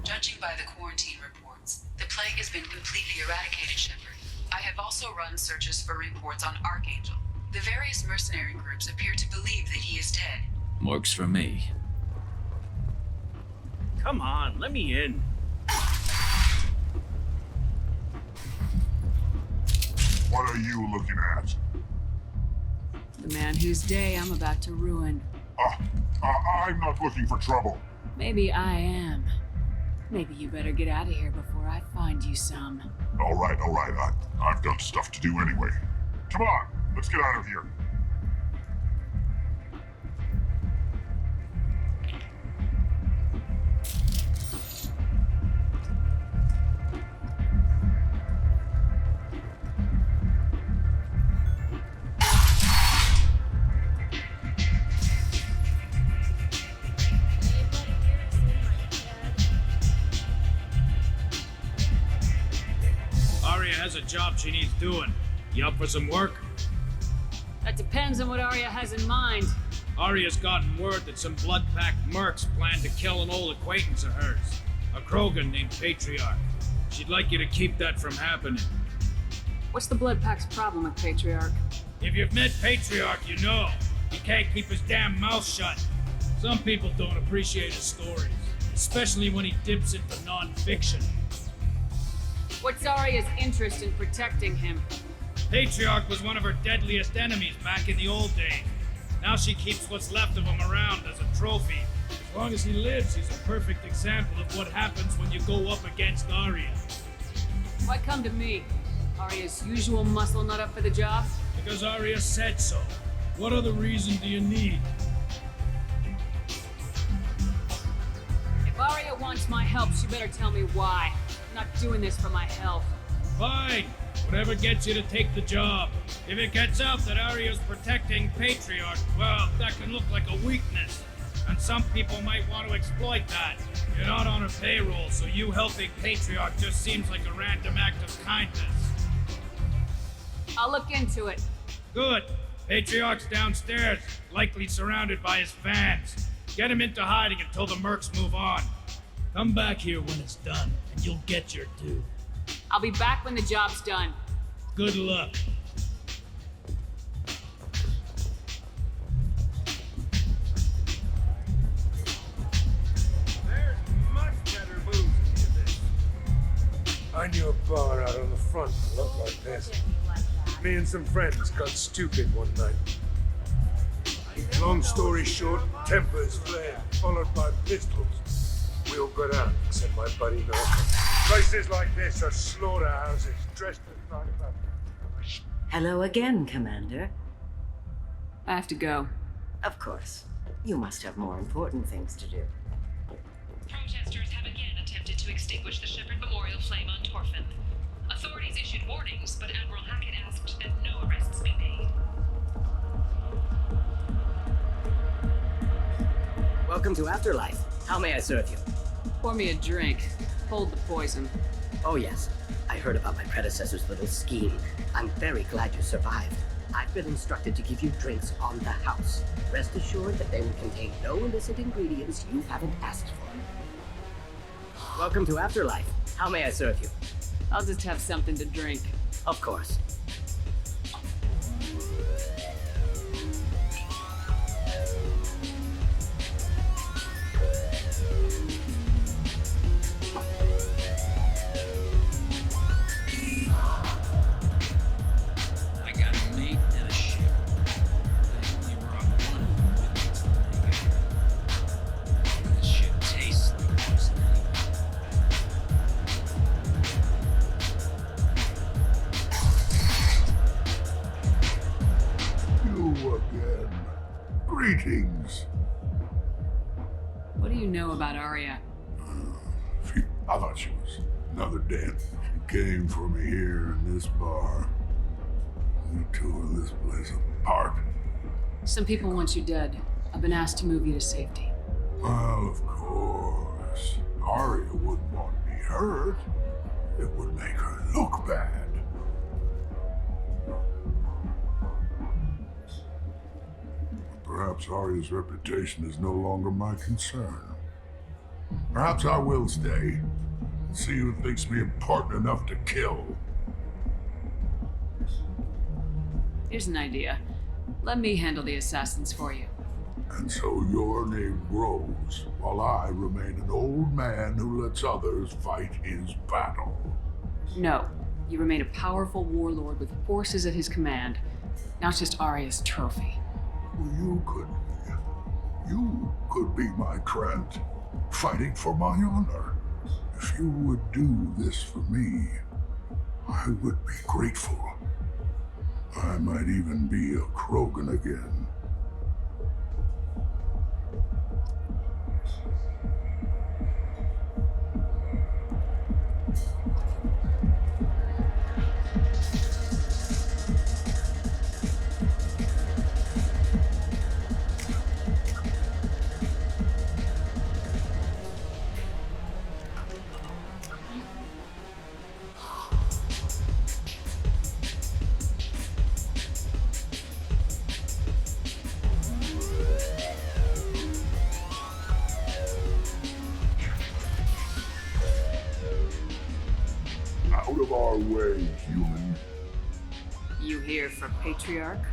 Judging by the quarantine reports, the plague has been completely eradicated, Shepard. I have also run searches for reports on Archangel. The various mercenary groups appear to believe that he is dead. Works for me. Come on, let me in. What are you looking at? The man whose day I'm about to ruin. I'm not looking for trouble. Maybe I am. Maybe you better get out of here before I find you some. All right. I've got stuff to do anyway. Come on, let's get out of here. Arya has a job she needs doing. You up for some work? That depends on what Arya has in mind. Arya's gotten word that some blood-packed mercs plan to kill an old acquaintance of hers, a Krogan named Patriarch. She'd like you to keep that from happening. What's the Blood Pack's problem with Patriarch? If you've met Patriarch, you know. He can't keep his damn mouth shut. Some people don't appreciate his stories, especially when he dips into non-fiction. What's Arya's interest in protecting him? Patriarch was one of her deadliest enemies back in the old days. Now she keeps what's left of him around as a trophy. As long as he lives, he's a perfect example of what happens when you go up against Arya. Why come to me? Arya's usual muscle not up for the job? Because Arya said so. What other reason do you need? If Arya wants my help, she better tell me why. I'm not doing this for my health. Fine. Whatever gets you to take the job. If it gets out that Arya's protecting Patriarch, well, that can look like a weakness. And some people might want to exploit that. You're not on her payroll, so you helping Patriarch just seems like a random act of kindness. I'll look into it. Good. Patriarch's downstairs, likely surrounded by his fans. Get him into hiding until the mercs move on. Come back here when it's done, and you'll get your due. I'll be back when the job's done. Good luck. There's much better booze than this. I knew a bar out on the front that looked like this. Me and some friends got stupid one night. Long story short, tempers flared, followed by pistols. We all got out, except my buddy Malcolm. Places like this are slaughterhouses, dressed as like that. Hello again, Commander. I have to go. Of course. You must have more important things to do. Protesters have again attempted to extinguish the Shepherd Memorial flame on Torfin. Authorities issued warnings, but Admiral Hackett asked that no arrests be made. Welcome to Afterlife. How may I serve you? Pour me a drink. Hold the poison. Oh yes, I heard about my predecessor's little scheme. I'm very glad you survived. I've been instructed to give you drinks on the house. Rest assured that they will contain no illicit ingredients you haven't asked for. Welcome to Afterlife. How may I serve you? I'll just have something to drink. Of course. I got a mate and a ship. We were on one with it. This shit tastes like poison. You again. Greetings. What do you know about Arya? Phew, I thought she was another dent. She came for me here in this bar. We tore this place apart. Some people want you dead. I've been asked to move you to safety. Well, of course. Arya wouldn't want me hurt. It would make her look bad. Perhaps Arya's reputation is no longer my concern. Perhaps I will stay and see who thinks me important enough to kill. Here's an idea. Let me handle the assassins for you. And so your name grows while I remain an old man who lets others fight his battle. No. You remain a powerful warlord with forces at his command, not just Arya's trophy. You could be my Trent, fighting for my honor. If you would do this for me, I would be grateful. I might even be a Krogan again. Out of our way, human. You here for Patriarch?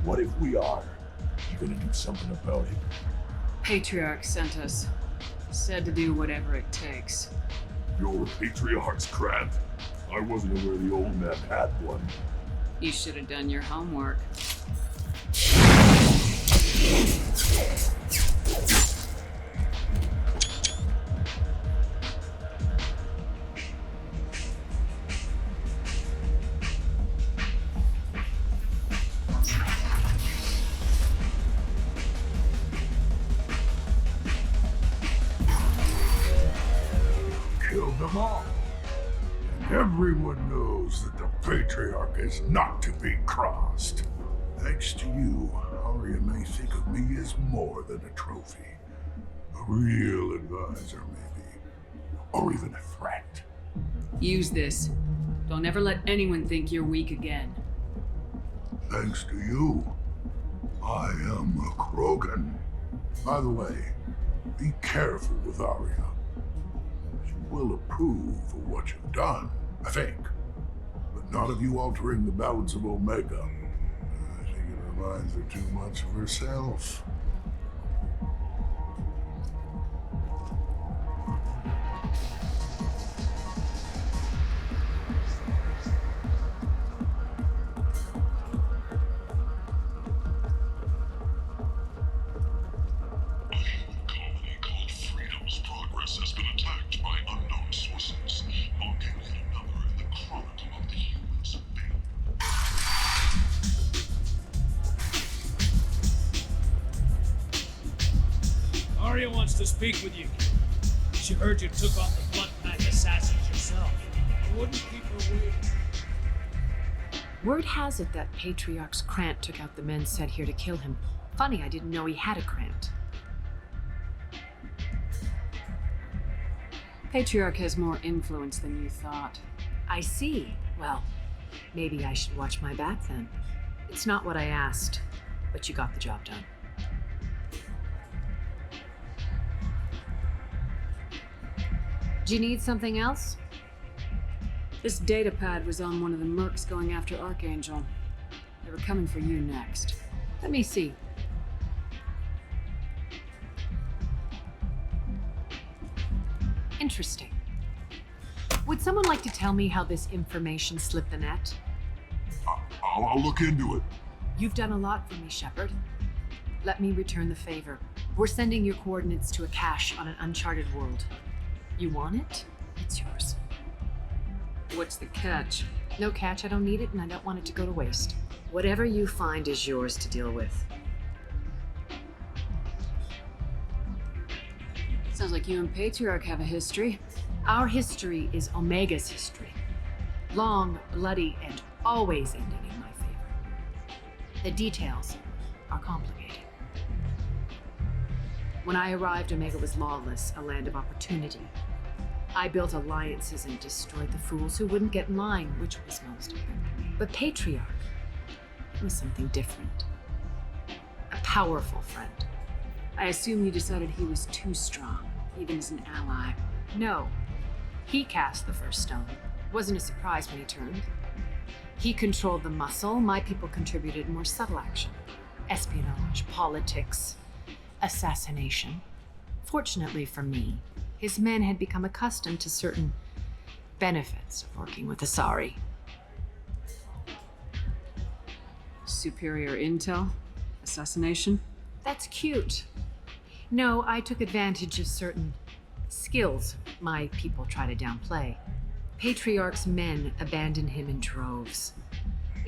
What if we are? You gonna do something about it? Patriarch sent us. Said to do whatever it takes. You're Patriarch's Grant. I wasn't aware the old man had one. You should have done your homework. Killed them all. And everyone knows that the Patriarch is not to be crossed. Thanks to you, Arya may think of me as more than a trophy. A real advisor, maybe. Or even a threat. Use this. Don't ever let anyone think you're weak again. Thanks to you, I am a Krogan. By the way, be careful with Arya. She will approve of what you've done, I think. But not of you altering the balance of Omega. I think it reminds her too much of herself. Has been attacked by unknown sources, marking yet another in the chronicle of the humans of Bane. wants to speak with you. She heard you took on the blood pack assassins yourself. I wouldn't keep her waiting. Word has it that Patriarch's Krant took out the men sent here to kill him. Funny, I didn't know he had a Krant. Patriarch has more influence than you thought. I see. Well, maybe I should watch my back then. It's not what I asked, but you got the job done. Do you need something else? This datapad was on one of the mercs going after Archangel. They were coming for you next. Let me see. Interesting. Would someone like to tell me how this information slipped the net? I'll look into it. You've done a lot for me, Shepard. Let me return the favor. We're sending your coordinates to a cache on an uncharted world. You want it? It's yours. What's the catch? No catch, I don't need it, and I don't want it to go to waste. Whatever you find is yours to deal with. Sounds like you and Patriarch have a history. Our history is Omega's history. Long, bloody, and always ending in my favor. The details are complicated. When I arrived, Omega was lawless, a land of opportunity. I built alliances and destroyed the fools who wouldn't get in line, which was most of them. But Patriarch was something different. A powerful friend. I assume you decided he was too strong, even as an ally. No. He cast the first stone. Wasn't a surprise when he turned. He controlled the muscle. My people contributed more subtle action. Espionage, politics, assassination. Fortunately for me, his men had become accustomed to certain benefits of working with Asari. Superior intel? Assassination? That's cute. No, I took advantage of certain skills my people try to downplay. Patriarch's men abandoned him in droves.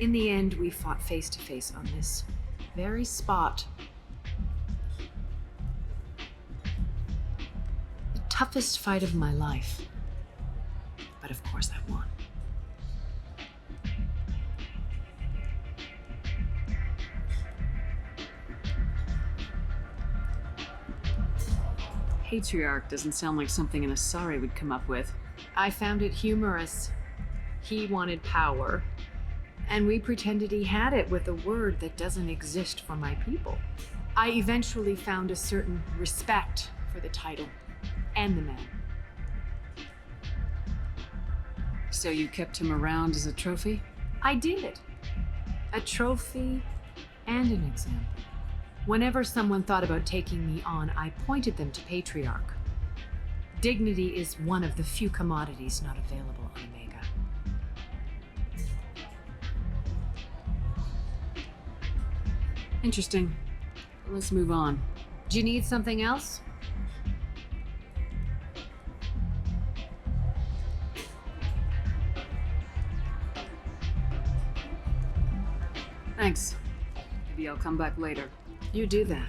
In the end, we fought face to face on this very spot. Toughest fight of my life. But of course I won. Patriarch doesn't sound like something an Asari would come up with. I found it humorous. He wanted power, and we pretended he had it with a word that doesn't exist for my people. I eventually found a certain respect for the title. And the man. So you kept him around as a trophy? I did. A trophy and an example. Whenever someone thought about taking me on, I pointed them to Patriarch. Dignity is one of the few commodities not available on Omega. Interesting. Let's move on. Do you need something else? Thanks. Maybe I'll come back later. You do that.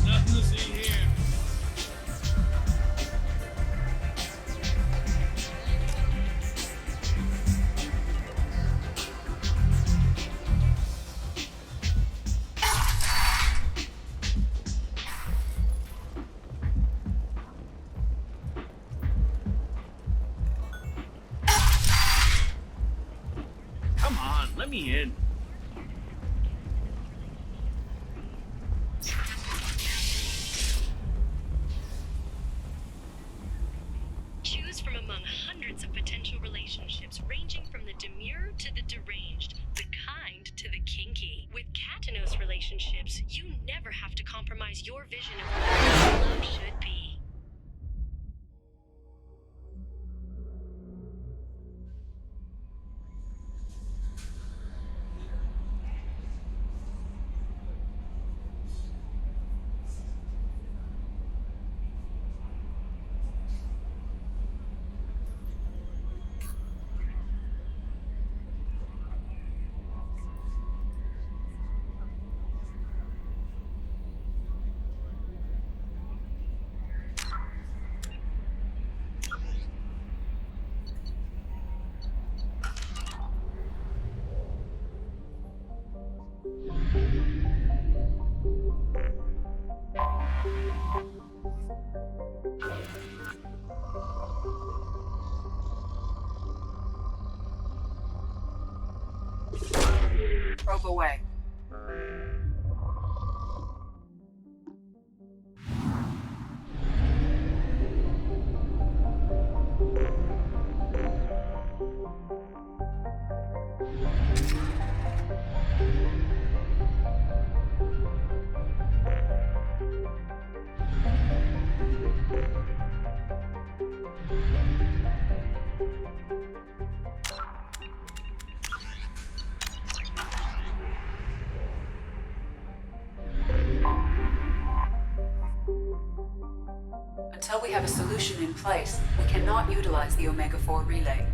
Nothing to see here. Come on, let me in. Choose from among hundreds of potential relationships ranging from the demure to the deranged, the kind to the kinky. With Katanos relationships, you never have to compromise your vision of what love should be. Probe away. Until we have a solution in place, we cannot utilize the Omega-4 relay.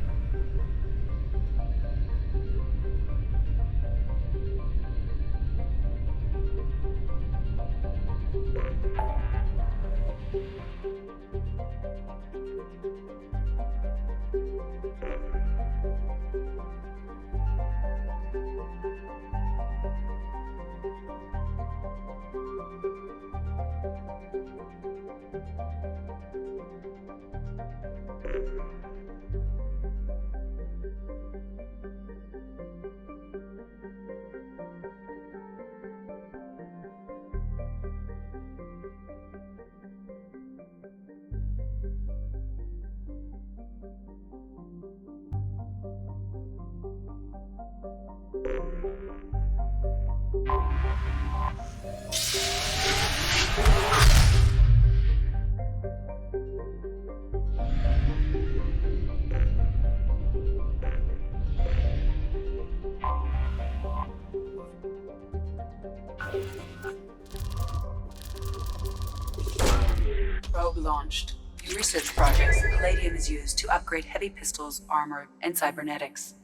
Probe launched. In research projects, palladium is used to upgrade heavy pistols, armor, and cybernetics.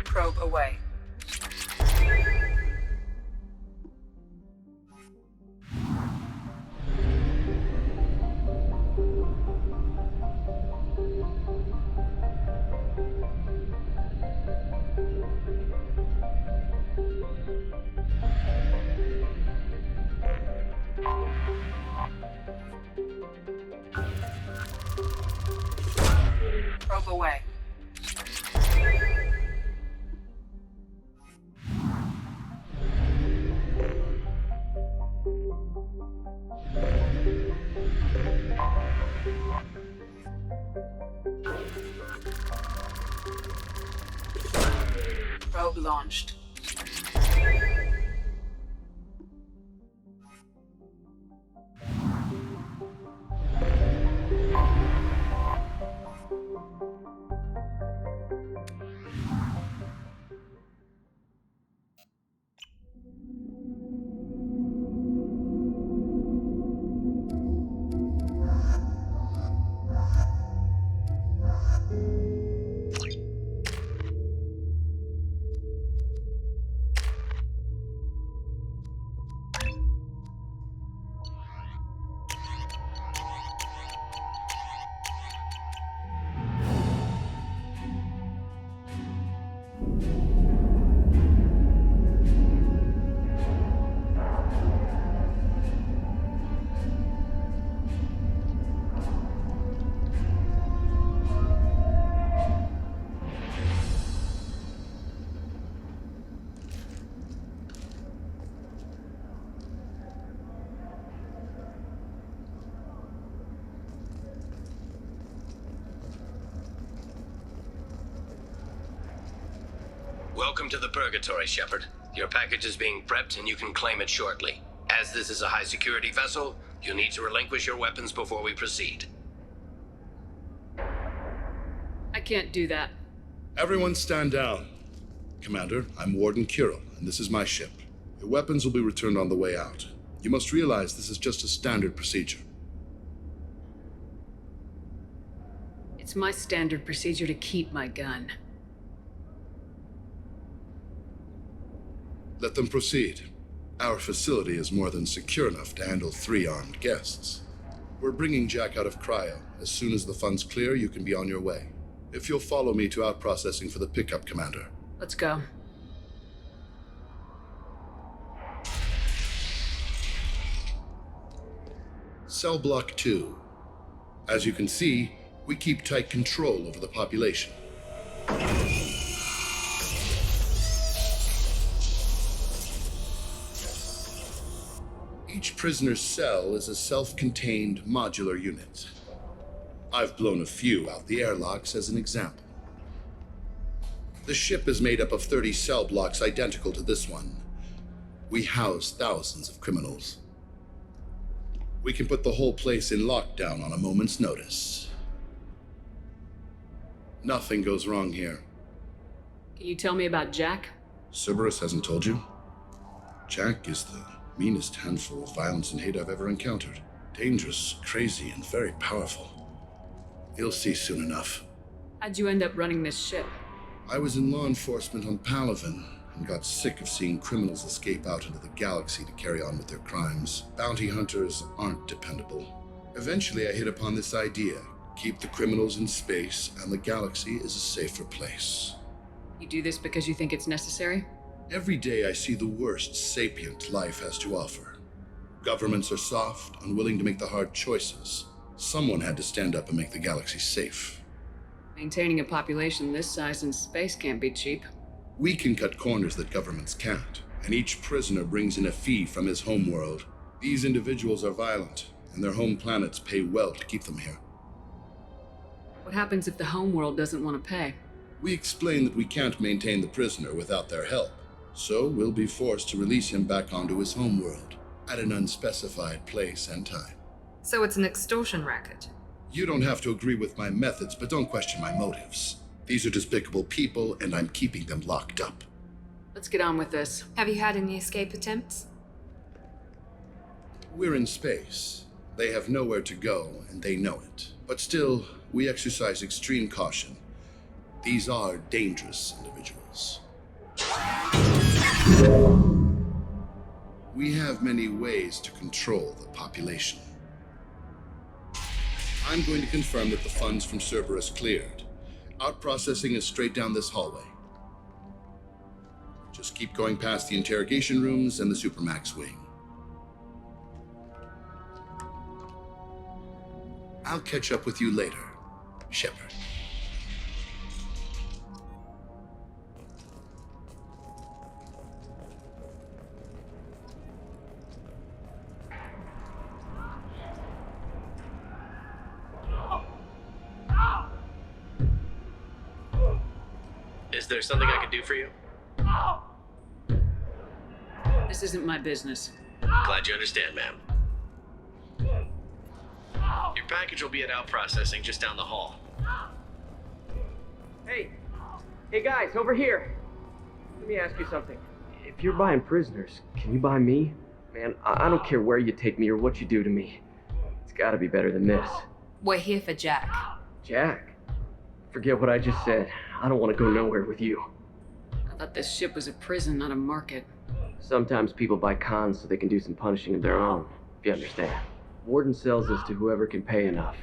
Probe away. Probe away. Probe launched. Welcome to the Purgatory, Shepard. Your package is being prepped and you can claim it shortly. As this is a high-security vessel, you'll need to relinquish your weapons before we proceed. I can't do that. Everyone stand down. Commander, I'm Warden Kirill, and this is my ship. Your weapons will be returned on the way out. You must realize this is just a standard procedure. It's my standard procedure to keep my gun. Let them proceed. Our facility is more than secure enough to handle 3 armed guests. We're bringing Jack out of cryo. As soon as the funds clear, you can be on your way. If you'll follow me to out-processing for the pickup, Commander. Let's go. Cell Block 2. As you can see, we keep tight control over the population. Each prisoner's cell is a self-contained modular unit. I've blown a few out the airlocks as an example. The ship is made up of 30 cell blocks identical to this one. We house thousands of criminals. We can put the whole place in lockdown on a moment's notice. Nothing goes wrong here. Can you tell me about Jack? Cerberus hasn't told you? Jack is the meanest handful of violence and hate I've ever encountered. Dangerous, crazy, and very powerful. You'll see soon enough. How'd you end up running this ship? I was in law enforcement on Palaven and got sick of seeing criminals escape out into the galaxy to carry on with their crimes. Bounty hunters aren't dependable. Eventually I hit upon this idea. Keep the criminals in space and the galaxy is a safer place. You do this because you think it's necessary? Every day I see the worst sapient life has to offer. Governments are soft, unwilling to make the hard choices. Someone had to stand up and make the galaxy safe. Maintaining a population this size in space can't be cheap. We can cut corners that governments can't, and each prisoner brings in a fee from his homeworld. These individuals are violent, and their home planets pay well to keep them here. What happens if the homeworld doesn't want to pay? We explain that we can't maintain the prisoner without their help, so we'll be forced to release him back onto his homeworld at an unspecified place and time. So it's an extortion racket. You don't have to agree with my methods, but don't question my motives. These are despicable people, and I'm keeping them locked up. Let's get on with this. Have you had any escape attempts? We're in space. They have nowhere to go, and they know it. But still, we exercise extreme caution. These are dangerous individuals. We have many ways to control the population. I'm going to confirm that the funds from Cerberus cleared. Out-processing is straight down this hallway. Just keep going past the interrogation rooms and the Supermax wing. I'll catch up with you later, Shepard. Is there something I can do for you? This isn't my business. Glad you understand, ma'am. Your package will be at out processing just down the hall. Hey guys, over here. Let me ask you something. If you're buying prisoners, can you buy me? Man, I don't care where you take me or what you do to me. It's gotta be better than this. We're here for Jack. Jack? Forget what I just said. I don't want to go nowhere with you. I thought this ship was a prison, not a market. Sometimes people buy cons so they can do some punishing of their own, if you understand. Warden sells this to whoever can pay enough.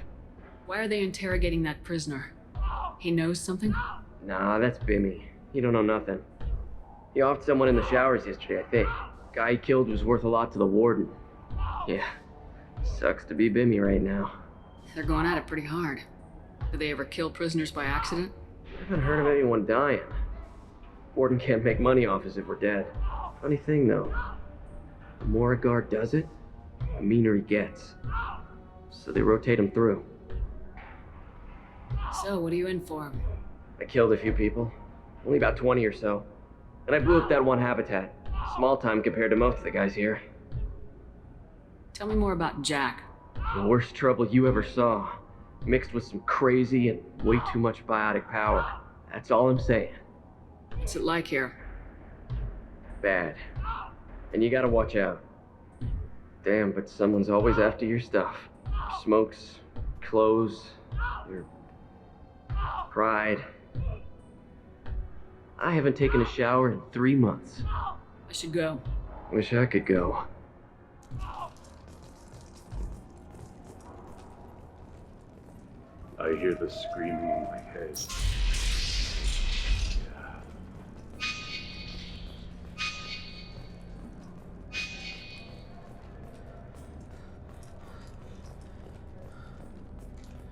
Why are they interrogating that prisoner? He knows something? Nah, that's Bimmy. He don't know nothing. He offed someone in the showers yesterday, I think. Guy he killed was worth a lot to the warden. Yeah, sucks to be Bimmy right now. They're going at it pretty hard. Do they ever kill prisoners by accident? I haven't heard of anyone dying. Warden can't make money off us if we're dead. Funny thing though, the more a guard does it, the meaner he gets. So they rotate him through. So, what are you in for? I killed a few people, only about 20 or so. And I blew up that one habitat. Small time compared to most of the guys here. Tell me more about Jack. The worst trouble you ever saw. Mixed with some crazy and way too much biotic power. That's all I'm saying. What's it like here? Bad. And you gotta watch out. Damn, but someone's always after your stuff. Your smokes, clothes, your pride. I haven't taken a shower in 3 months. I should go. Wish I could go. I hear the screaming in my head.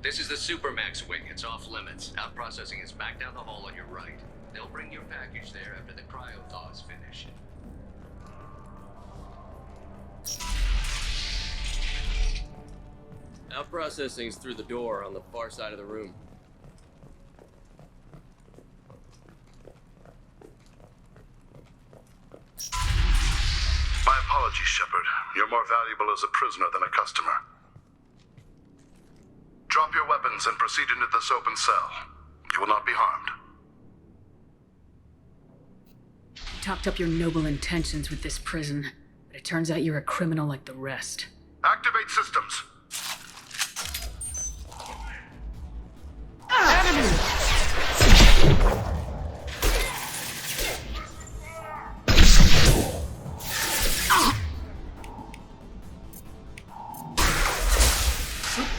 This is the Supermax wing. It's off limits. Out processing is back down the hall on your right. They'll bring your package there after the cryo thaws finish. Out processing's through the door on the far side of the room. My apologies, Shepard. You're more valuable as a prisoner than a customer. Drop your weapons and proceed into this open cell. You will not be harmed. You talked up your noble intentions with this prison, but it turns out you're a criminal like the rest. Activate systems.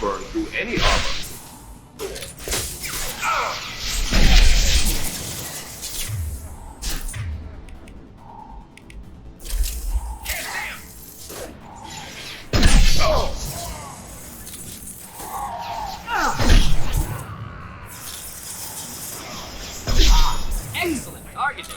Burn through any armor. Excellent targeting.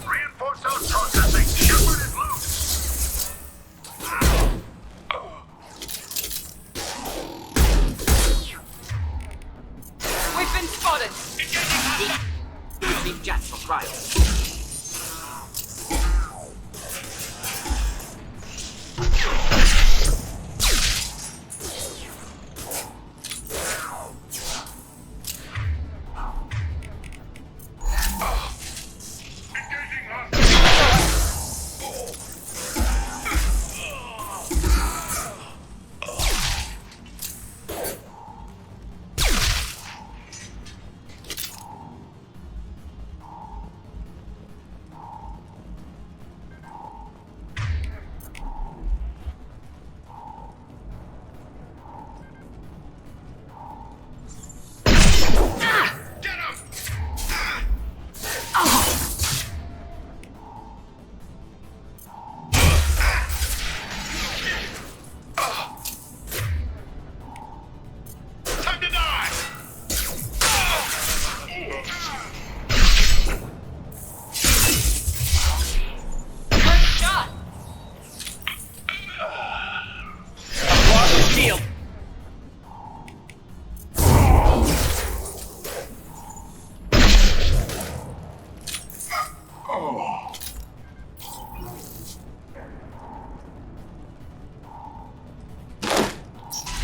Reinforce out processing. Shepard is loose. We've been spotted. Big jets for cryo.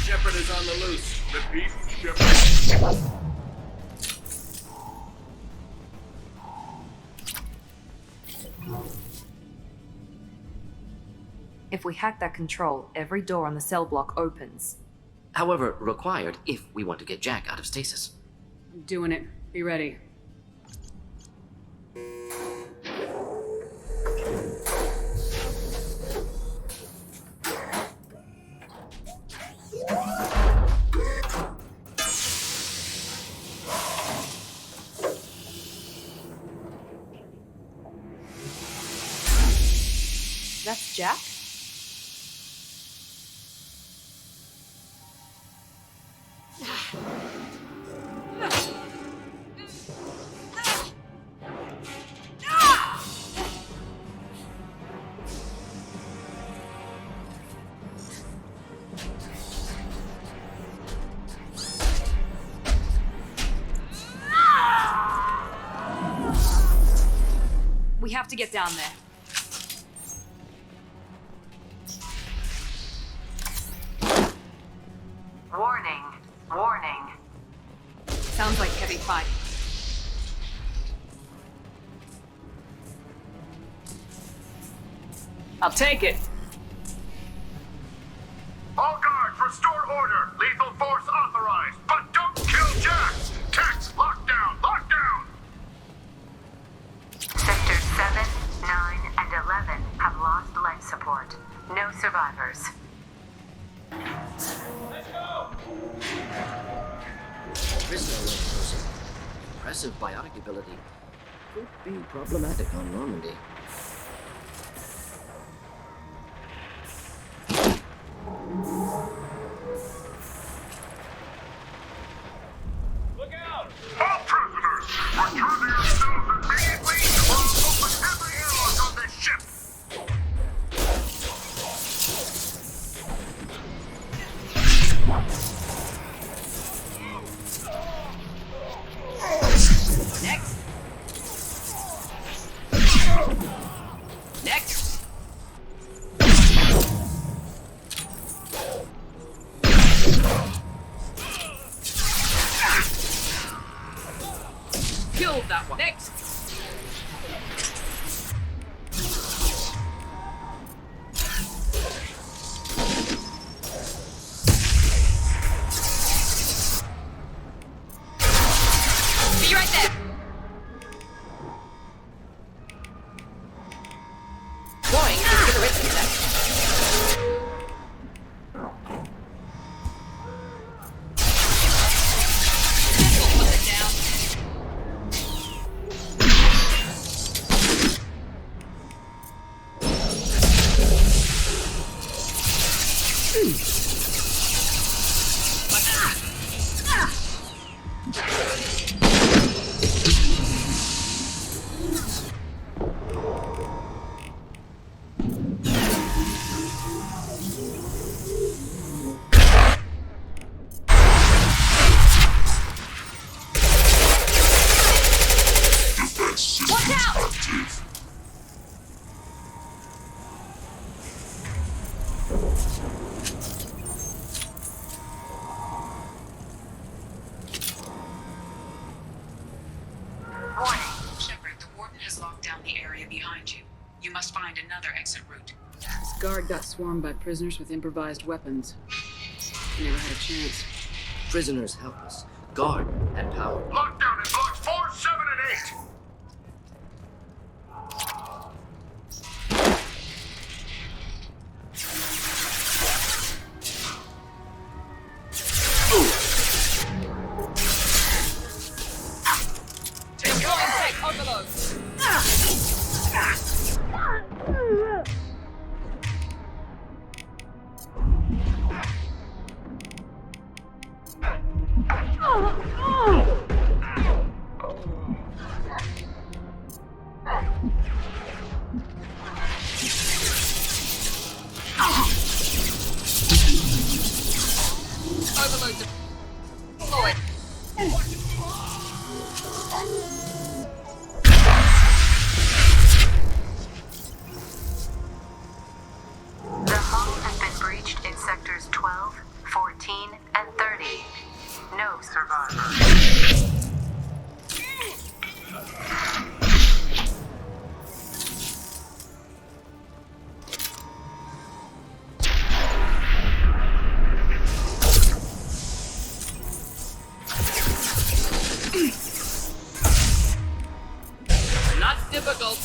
Shepard is on the loose. Repeat, Shepard. If we hack that control, every door on the cell block opens. However, required if we want to get Jack out of stasis. Doing it. Be ready. That's Jack? We have to get down there. Warning. Warning. Sounds like heavy fight. I'll take it. All guards, restore order. Lethal force authorized, but don't kill Jack. Tex, lockdown, lockdown. Sectors 7, 9, and 11 have lost life support. No survivors. Prisoner levels. Impressive biotic ability. Could be problematic on Normandy. Look out! All prisoners, return to your cells immediately or I'll open every airlock on this ship. Next. Next. Killed that one. Next. Be right there. Going into the risk set. We'll put it down. Watch out! Warning. Shepard, the warden has locked down the area behind you. You must find another exit route. This guard got swarmed by prisoners with improvised weapons. He never had a chance. Prisoners helpless. Guard and power. Lockdown in block 4, 7, and 8. Take overload. Overload deployed. The hull has been breached in sectors 12, 14 and 30. No survivors. Not difficult.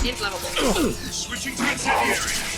Inflammable. Switching to incendiary.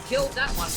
Killed that one.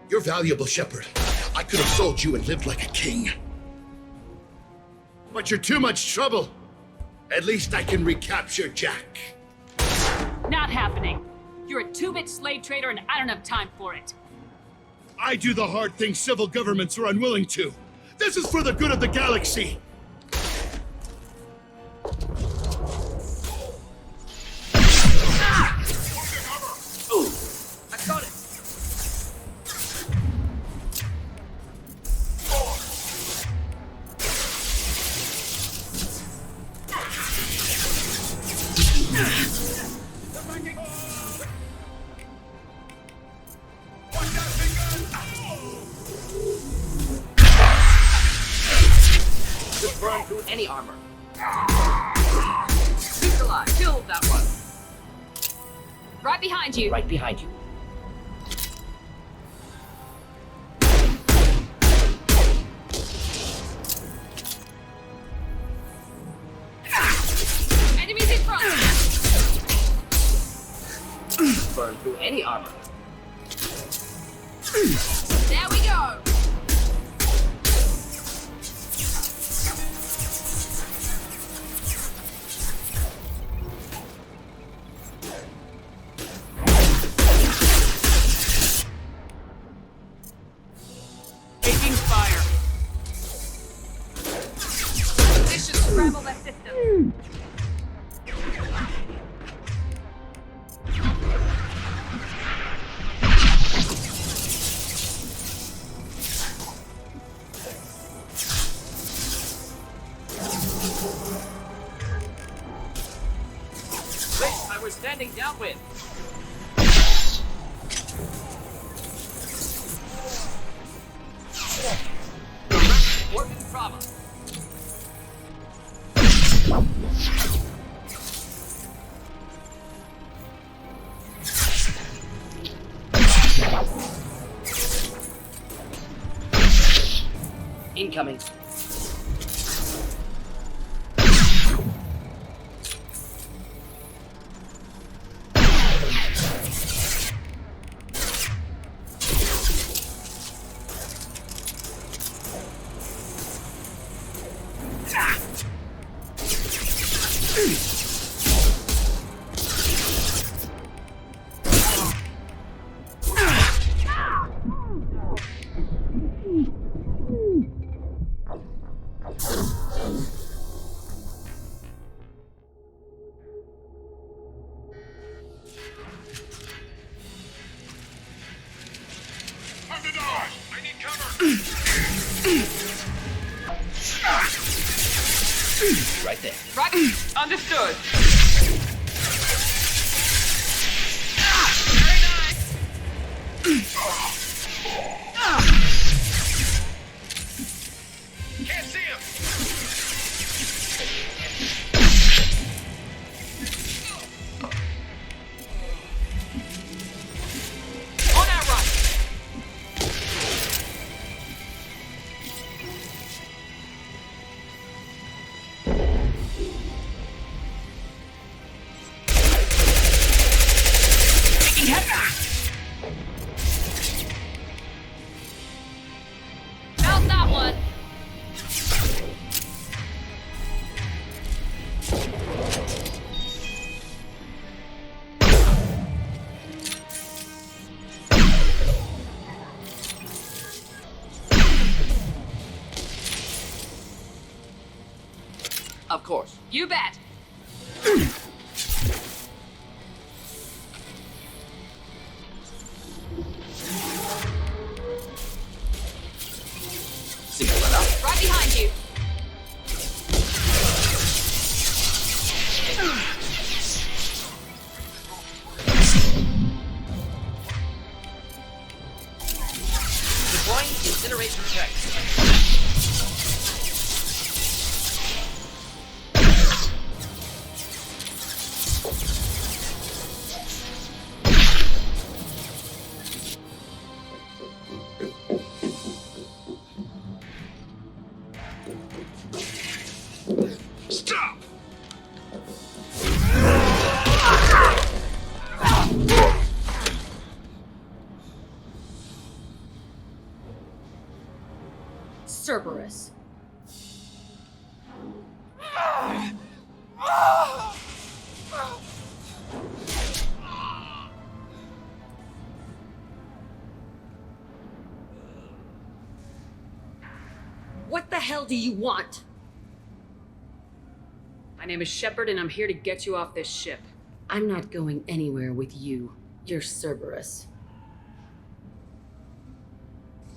You're valuable, Shepard. I could have sold you and lived like a king. But you're too much trouble. At least I can recapture Jack. Not happening. You're a two-bit slave trader and I don't have time for it. I do the hard things civil governments are unwilling to. This is for the good of the galaxy. I got it. Just burn through any armor. Keep alive. Kill that one. Right behind you. Right behind you. Enemies in front. Burn through any armor. There we go. Taking fire. This should scramble their system. Wait, I was standing downwind. Organ trauma. Incoming. Time to dodge! I need cover! Right there. Right. Understood. Can't see him! On our right. Taking head. Found that one. Of course. You bet. Simple enough. Right behind you. Deploying incineration check. Stop! Cerberus. What the hell do you want? My name is Shepard, and I'm here to get you off this ship. I'm not going anywhere with you. You're Cerberus.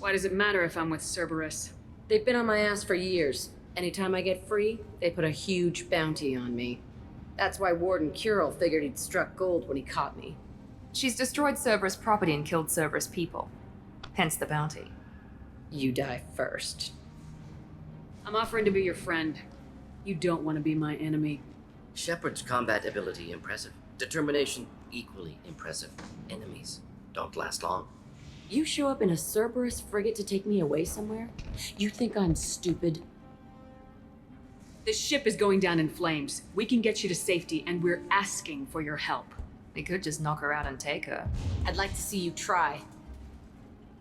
Why does it matter if I'm with Cerberus? They've been on my ass for years. Anytime I get free, they put a huge bounty on me. That's why Warden Curel figured he'd struck gold when he caught me. She's destroyed Cerberus property and killed Cerberus people. Hence the bounty. You die first. I'm offering to be your friend. You don't want to be my enemy. Shepard's combat ability impressive. Determination equally impressive. Enemies don't last long. You show up in a Cerberus frigate to take me away somewhere? You think I'm stupid? This ship is going down in flames. We can get you to safety, and we're asking for your help. We could just knock her out and take her. I'd like to see you try.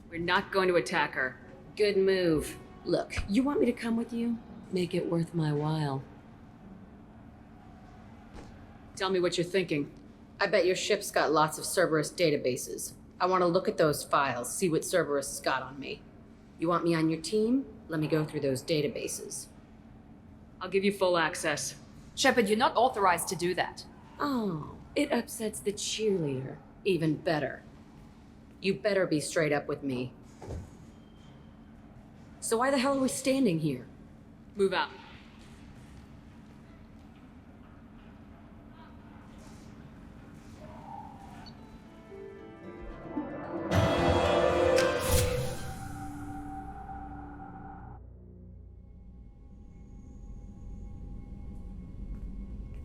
We're not going to attack her. Good move. Look, you want me to come with you? Make it worth my while. Tell me what you're thinking. I bet your ship's got lots of Cerberus databases. I want to look at those files, see what Cerberus has got on me. You want me on your team? Let me go through those databases. I'll give you full access. Shepard, you're not authorized to do that. Oh, it upsets the cheerleader. Even better. You better be straight up with me. So why the hell are we standing here? Move out.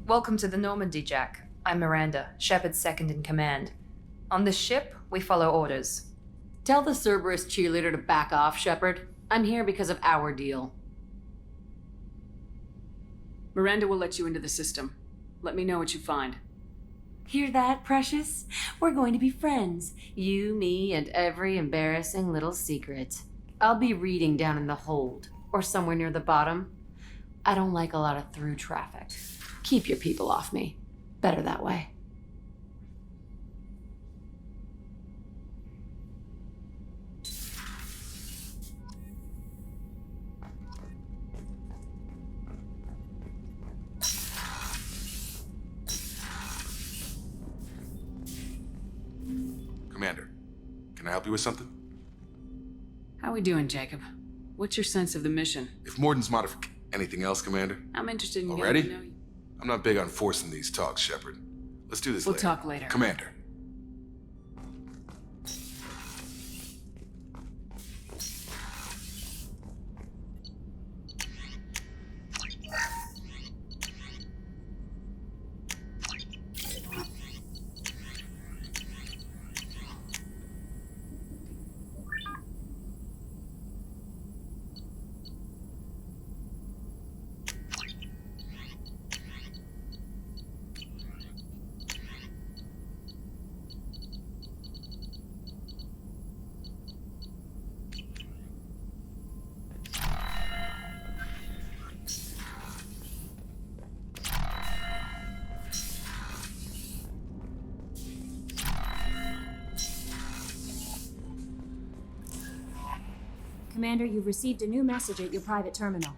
Welcome to the Normandy, Jack. I'm Miranda, Shepard's second in command. On this ship, we follow orders. Tell the Cerberus cheerleader to back off, Shepard. I'm here because of our deal. Miranda will let you into the system. Let me know what you find. Hear that, Precious? We're going to be friends. You, me, and every embarrassing little secret. I'll be reading down in the hold, or somewhere near the bottom. I don't like a lot of through traffic. Keep your people off me. Better that way. Commander, can I help you with something? How we doing, Jacob? What's your sense of the mission? If Morden's anything else, Commander? I'm interested in Already? getting to know you. I'm not big on forcing these talks, Shepard. Let's do this We'll later. talk later. Commander. Commander, you've received a new message at your private terminal.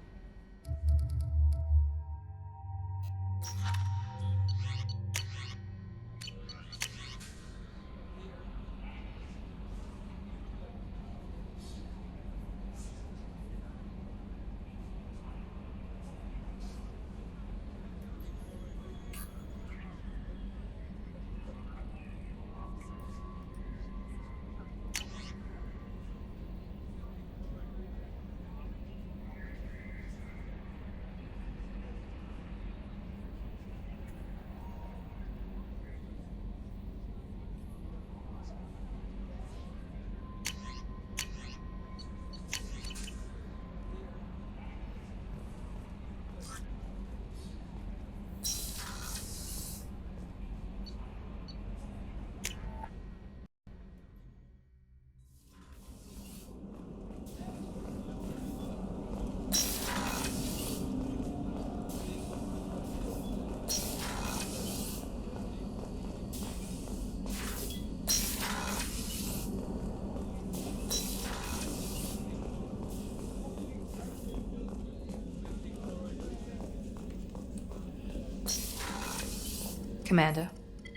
Commander,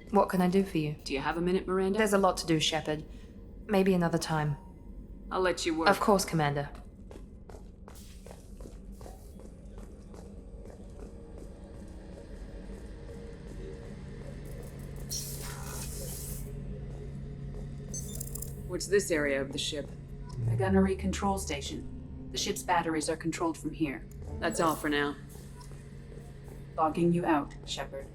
what can I do for you? Do you have a minute, Miranda? There's a lot to do, Shepard. Maybe another time. I'll let you work. Of course, Commander. What's this area of the ship? The gunnery control station. The ship's batteries are controlled from here. That's all for now. Logging you out, Shepard.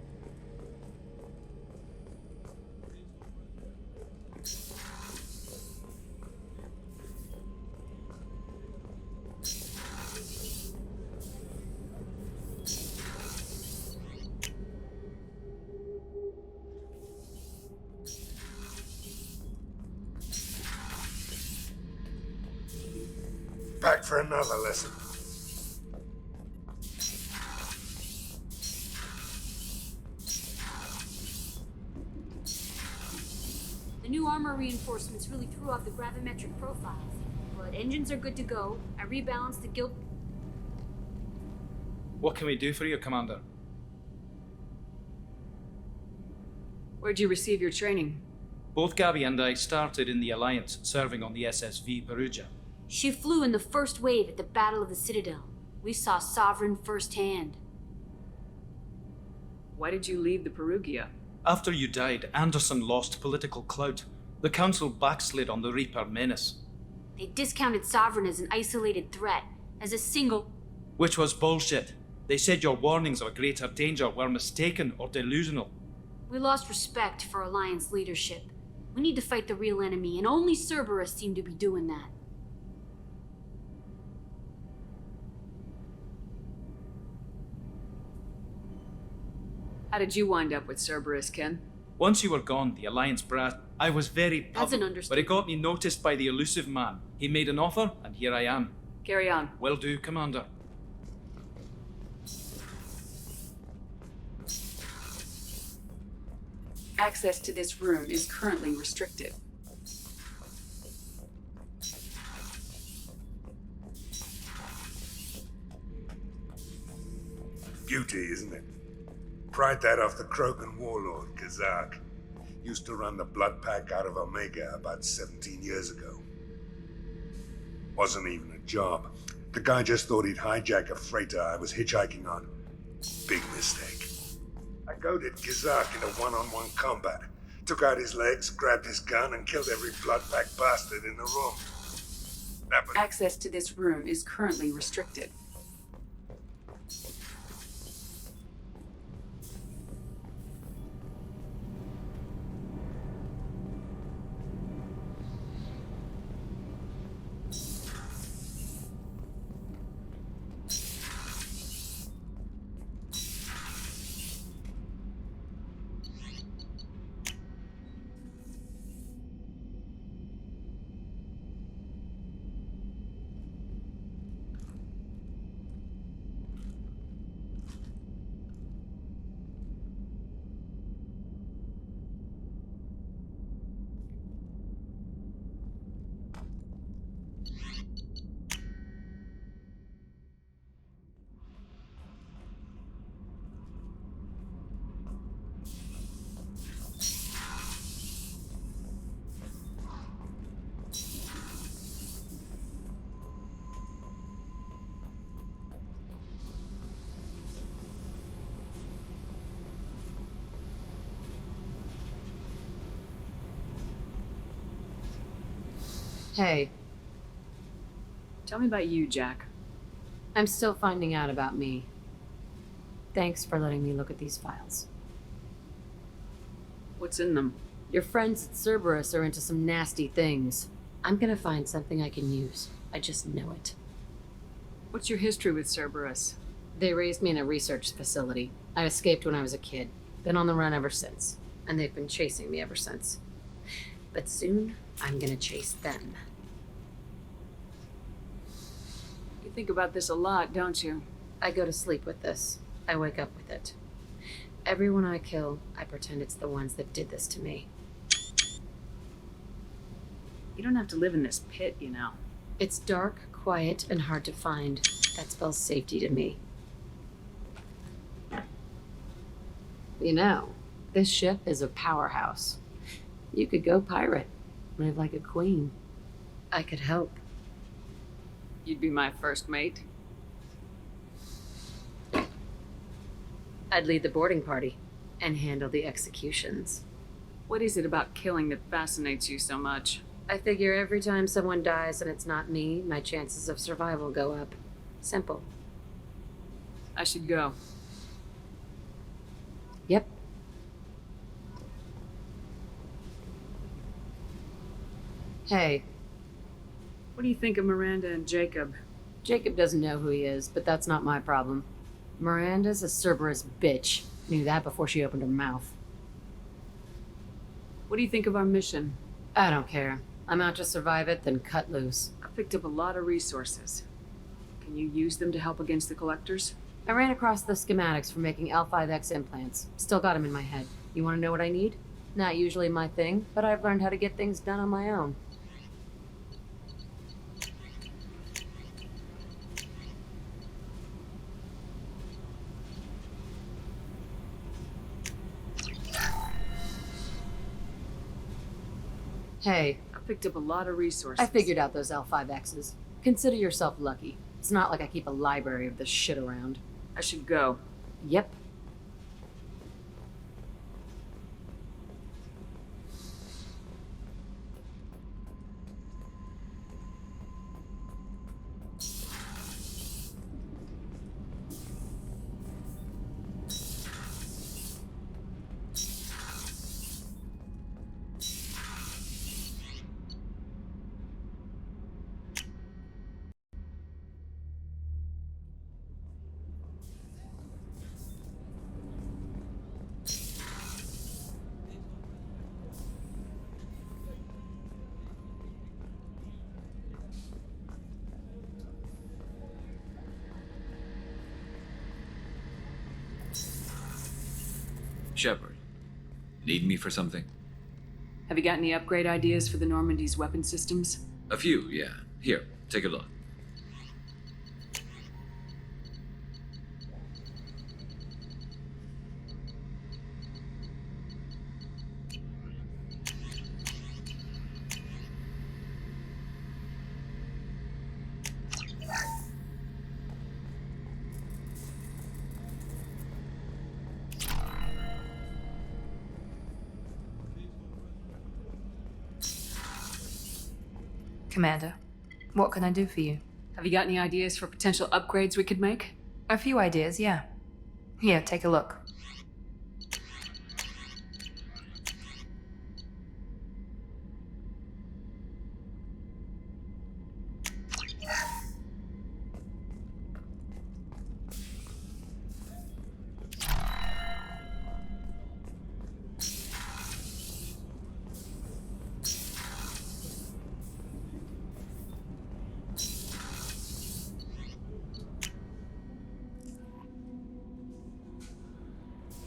Back for another lesson. The new armor reinforcements really threw off the gravimetric profiles. But engines are good to go. I rebalanced the guild. What can we do for you, Commander? Where'd you receive your training? Both Gabby and I started in the Alliance, serving on the SSV Perugia. She flew in the first wave at the Battle of the Citadel. We saw Sovereign firsthand. Why did you leave the Perugia? After you died, Anderson lost political clout. The Council backslid on the Reaper menace. They discounted Sovereign as an isolated threat, as a single... Which was bullshit. They said your warnings of a greater danger were mistaken or delusional. We lost respect for Alliance leadership. We need to fight the real enemy, and only Cerberus seemed to be doing that. How did you wind up with Cerberus, Ken? Once you were gone, the Alliance brass, I was very That's an but understatement. it got me noticed by the elusive man. He made an offer, and here I am. Carry on. Will do, Commander. Access to this room is currently restricted. Beauty, isn't it? Pried that off the Krogan warlord, Kazak. Used to run the blood pack out of Omega about 17 years ago. Wasn't even a job. The guy just thought he'd hijack a freighter I was hitchhiking on. Big mistake. I goaded Kazak into one-on-one combat. Took out his legs, grabbed his gun, and killed every blood pack bastard in the room. That was... Access to this room is currently restricted. Hey. Tell me about you, Jack. I'm still finding out about me. Thanks for letting me look at these files. What's in them? Your friends at Cerberus are into some nasty things. I'm gonna find something I can use. I just know it. What's your history with Cerberus? They raised me in a research facility. I escaped when I was a kid. Been on the run ever since. And they've been chasing me ever since. But soon, I'm gonna chase them. You think about this a lot, don't you? I go to sleep with this. I wake up with it. Everyone I kill, I pretend it's the ones that did this to me. You don't have to live in this pit, you know. It's dark, quiet, and hard to find. That spells safety to me. You know, This ship is a powerhouse. You could go pirate, live like a queen. I could help. You'd be my first mate. I'd lead the boarding party and handle the executions. What is it about killing that fascinates you so much? I figure every time someone dies and it's not me, my chances of survival go up. Simple. I should go. Yep. Hey. What do you think of Miranda and Jacob? Jacob doesn't know who he is, but that's not my problem. Miranda's a Cerberus bitch. Knew that before she opened her mouth. What do you think of our mission? I don't care. I'm out to survive it, then cut loose. I picked up a lot of resources. Can you use them to help against the collectors? I ran across the schematics for making L5X implants. Still got them in my head. You want to know what I need? Not usually my thing, but I've learned how to get things done on my own. Hey. I picked up a lot of resources. I figured out those L5Xs. Consider yourself lucky. It's not like I keep a library of this shit around. I should go. Yep. Shepard, need me for something? Have you got any upgrade ideas for the Normandy's weapon systems? A few, yeah. Here, take a look. Commander, what can I do for you? Have you got any ideas for potential upgrades we could make? A few ideas, yeah. Here, take a look.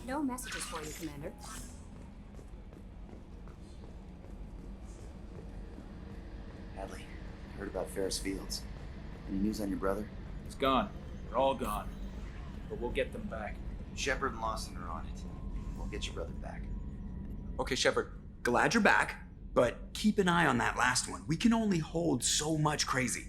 No messages for you, Commander. Hadley, heard about Ferris Fields. Any news on your brother? He's gone. They're all gone. But we'll get them back. Shepard and Lawson are on it. We'll get your brother back. Okay, Shepard, glad you're back, but keep an eye on that last one. We can only hold so much crazy.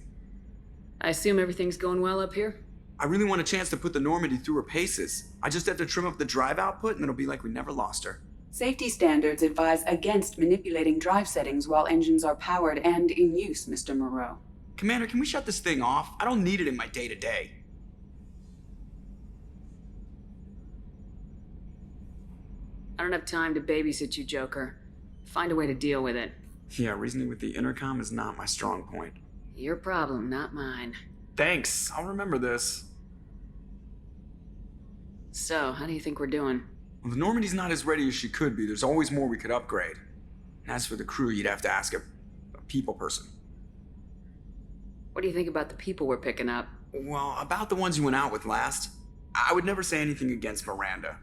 I assume everything's going well up here? I really want a chance to put the Normandy through her paces. I just have to trim up the drive output and it'll be like we never lost her. Safety standards advise against manipulating drive settings while engines are powered and in use, Mr. Moreau. Commander, can we shut this thing off? I don't need it in my day-to-day. I don't have time to babysit you, Joker. Find a way to deal with it. Yeah, reasoning with the intercom is not my strong point. Your problem, not mine. Thanks, I'll remember this. So, how do you think we're doing? Well, the Normandy's not as ready as she could be. There's always more we could upgrade. And as for the crew, you'd have to ask a people person. What do you think about the people we're picking up? Well, about the ones you went out with last, I would never say anything against Miranda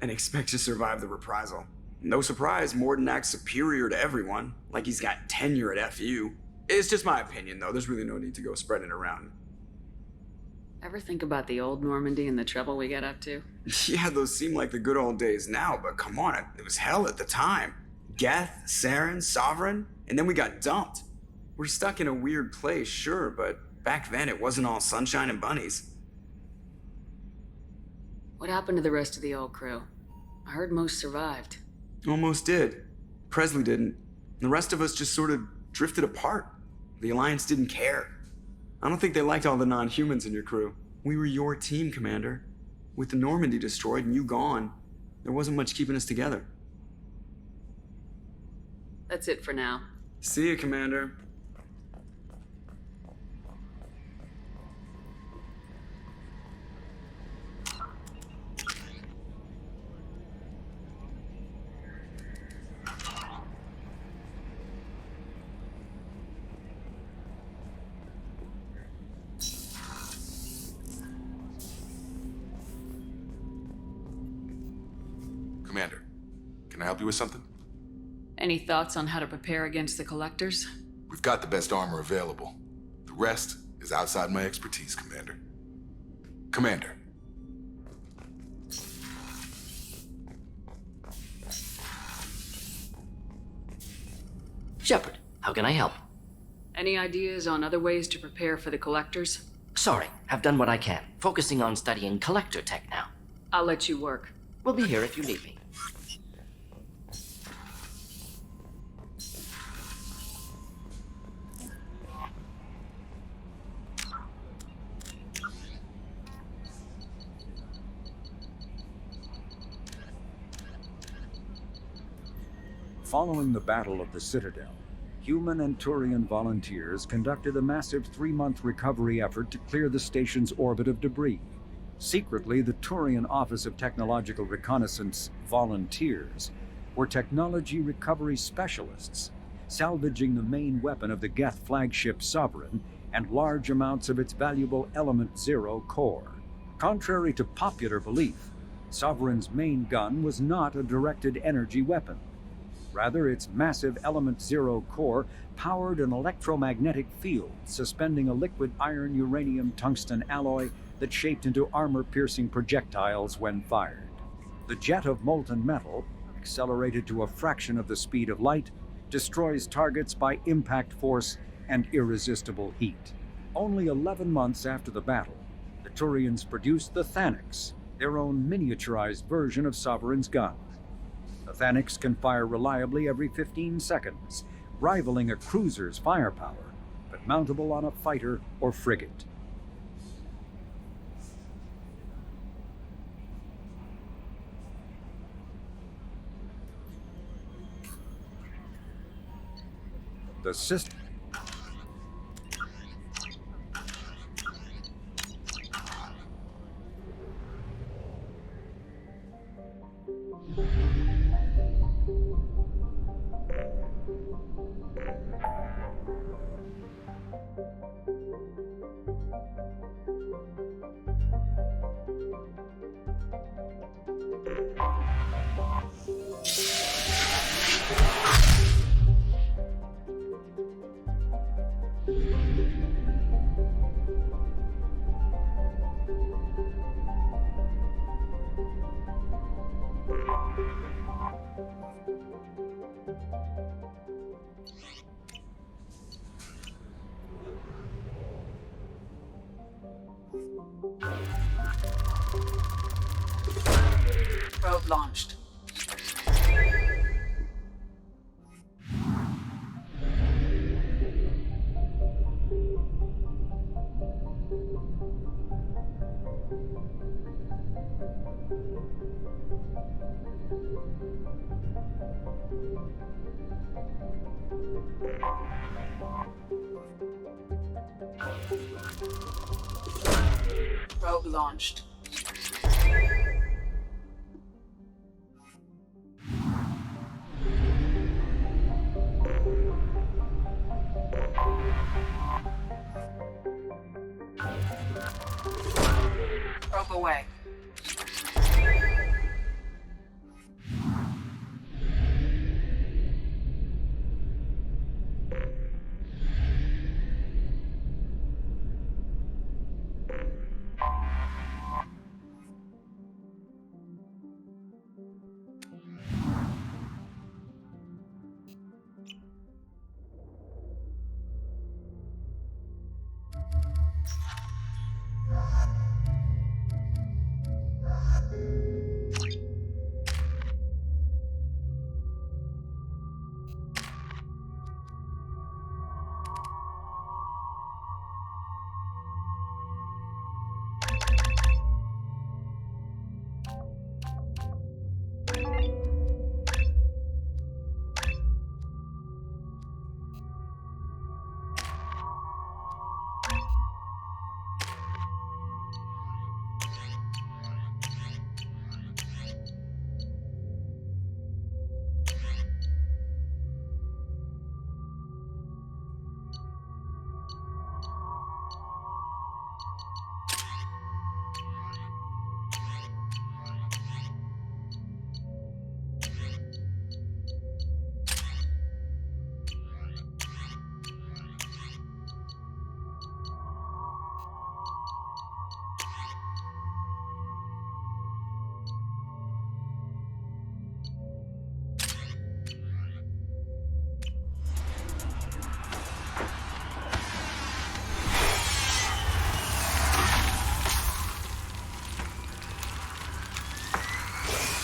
and expect to survive the reprisal. No surprise, Morden acts superior to everyone, like he's got tenure at FU. It's just my opinion, though. There's really no need to go spreading it around. Ever think about the old Normandy and the trouble we got up to? Yeah, those seem like the good old days now, but come on, it was hell at the time. Geth, Saren, Sovereign, and then we got dumped. We're stuck in a weird place, sure, but back then it wasn't all sunshine and bunnies. What happened to the rest of the old crew? I heard most survived. Almost did. Presley didn't. The rest of us just sort of drifted apart. The Alliance didn't care. I don't think they liked all the non-humans in your crew. We were your team, Commander. With the Normandy destroyed and you gone, there wasn't much keeping us together. That's it for now. See you, Commander. Commander, can I help you with something? Any thoughts on how to prepare against the Collectors? We've got the best armor available. The rest is outside my expertise, Commander. Commander. Shepard, how can I help? Any ideas on other ways to prepare for the Collectors? Sorry, I've done what I can, focusing on studying collector tech now. I'll let you work. We'll be here if you need me. Following the Battle of the Citadel, human and Turian volunteers conducted a massive 3-month recovery effort to clear the station's orbit of debris. Secretly, the Turian Office of Technological Reconnaissance volunteers were technology recovery specialists, salvaging the main weapon of the Geth flagship Sovereign and large amounts of its valuable Element Zero core. Contrary to popular belief, Sovereign's main gun was not a directed energy weapon. Rather, its massive Element Zero core powered an electromagnetic field suspending a liquid iron-uranium tungsten alloy that shaped into armor-piercing projectiles when fired. The jet of molten metal, accelerated to a fraction of the speed of light, destroys targets by impact force and irresistible heat. Only 11 months after the battle, the Turians produced the Thanix, their own miniaturized version of Sovereign's gun. The Thanix can fire reliably every 15 seconds, rivaling a cruiser's firepower, but mountable on a fighter or frigate. The system. Probe launched. Probe launched. Probe away.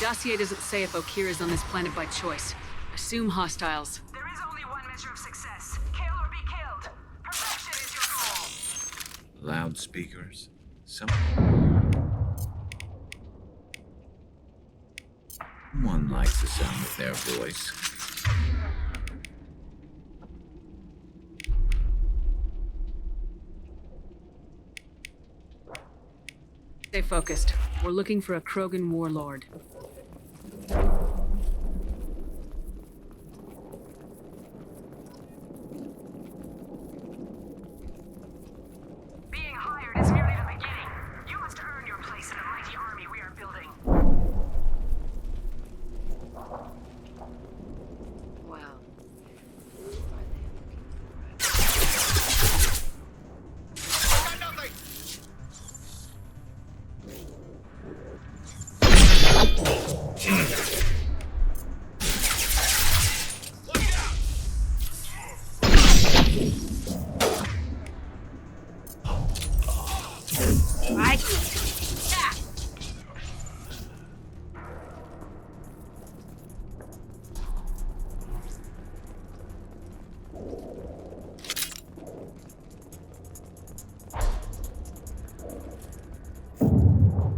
Dossier doesn't say if Okir is on this planet by choice. Assume hostiles. There is only one measure of success. Kill or be killed. Perfection is your goal. Loudspeakers. Someone likes the sound of their voice. Stay focused. We're looking for a Krogan warlord. Being hired is merely the beginning. You must earn your place in the mighty army we are building. Wow.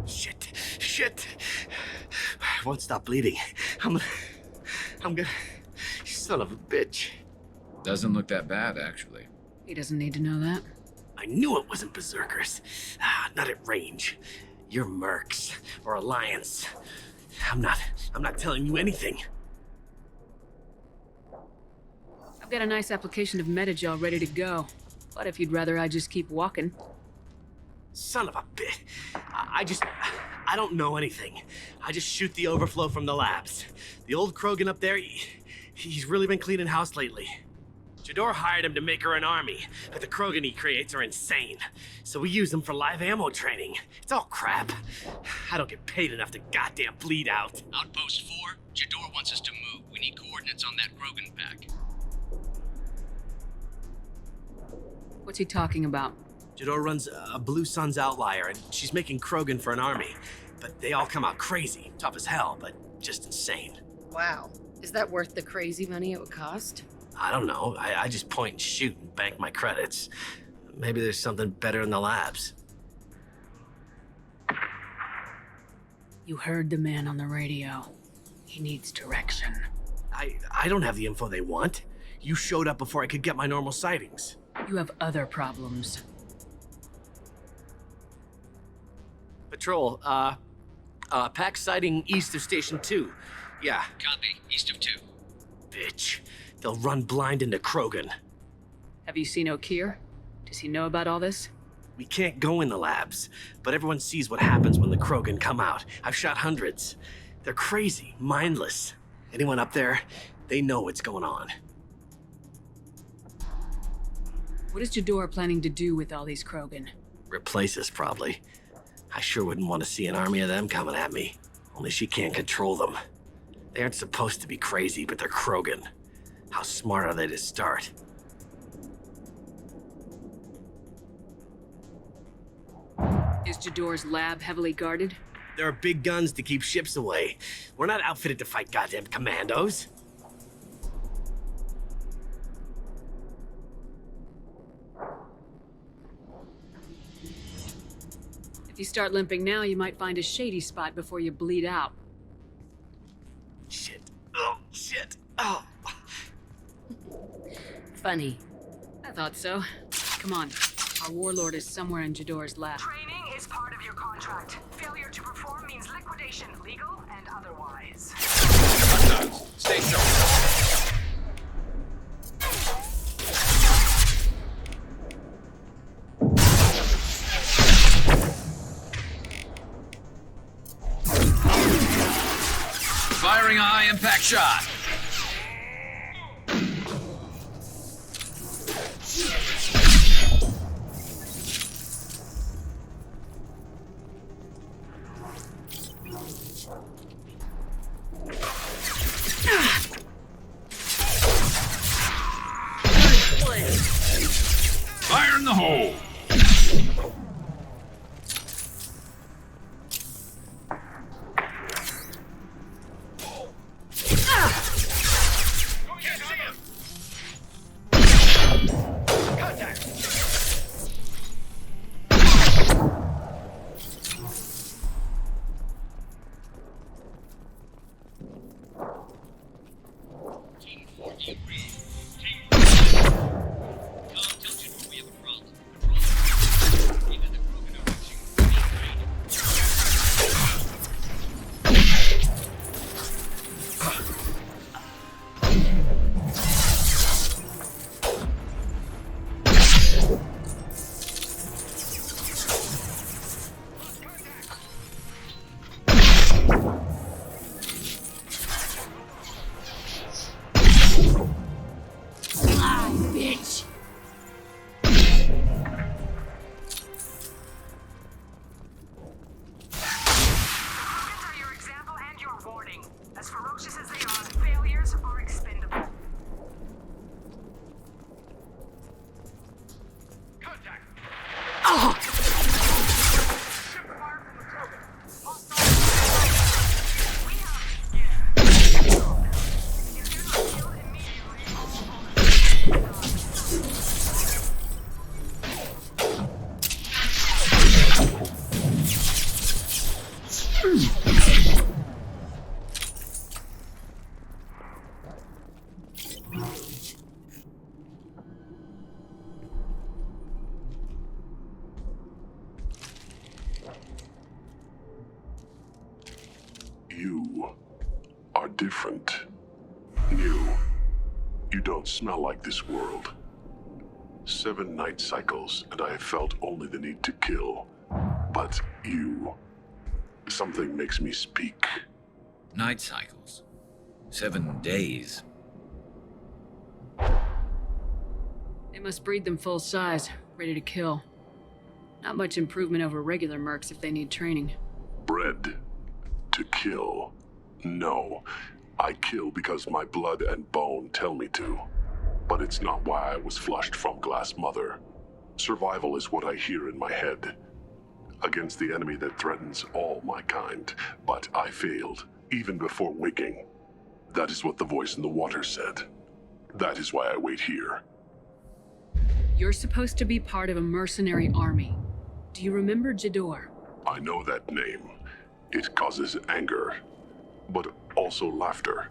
Shit. I won't stop bleeding. I'm gonna... You son of a bitch. Doesn't look that bad, actually. He doesn't need to know that. I knew it wasn't berserkers. Not at range. You're mercs or Alliance. I'm not telling you anything. I've got a nice application of Metagel ready to go. But if you'd rather I just keep walking. Son of a bitch. I don't know anything. I just shoot the overflow from the labs. The old Krogan up there, he's really been cleaning house lately. Jador hired him to make her an army, but the Krogan he creates are insane. So we use them for live ammo training. It's all crap. I don't get paid enough to goddamn bleed out. Outpost 4, Jador wants us to move. We need coordinates on that Krogan pack. What's he talking about? Jador runs a Blue Suns outlier, and she's making Krogan for an army. But they all come out crazy, tough as hell, but just insane. Wow. Is that worth the crazy money it would cost? I don't know. I just point and shoot and bank my credits. Maybe there's something better in the labs. You heard the man on the radio. He needs direction. I don't have the info they want. You showed up before I could get my normal sightings. You have other problems. Patrol, pack sighting east of Station 2. Yeah. Copy. East of 2. Bitch. They'll run blind into Krogan. Have you seen Okir? Does he know about all this? We can't go in the labs, but everyone sees what happens when the Krogan come out. I've shot hundreds. They're crazy, mindless. Anyone up there, they know what's going on. What is Jador planning to do with all these Krogan? Replace us, probably. I sure wouldn't want to see an army of them coming at me. Only she can't control them. They aren't supposed to be crazy, but they're Krogan. How smart are they to start? Is Jador's lab heavily guarded? There are big guns to keep ships away. We're not outfitted to fight goddamn commandos. If you start limping now, you might find a shady spot before you bleed out. Shit. Oh, shit. Oh. Funny. I thought so. Come on. Our warlord is somewhere in Jador's lab. Training is part of your contract. Failure to perform means liquidation, legal and otherwise. Stay sharp. Firing a high-impact shot. Fire in the hole. different. New. You don't smell like this world. 7 night cycles, and I have felt only the need to kill. But you... Something makes me speak. Night cycles. 7 days. They must breed them full size, ready to kill. Not much improvement over regular mercs if they need training. Bred to kill. No. I kill because my blood and bone tell me to. But it's not why I was flushed from Glass Mother. Survival is what I hear in my head. Against the enemy that threatens all my kind. But I failed, even before waking. That is what the voice in the water said. That is why I wait here. You're supposed to be part of a mercenary army. Do you remember Jador? I know that name. It causes anger, but also laughter.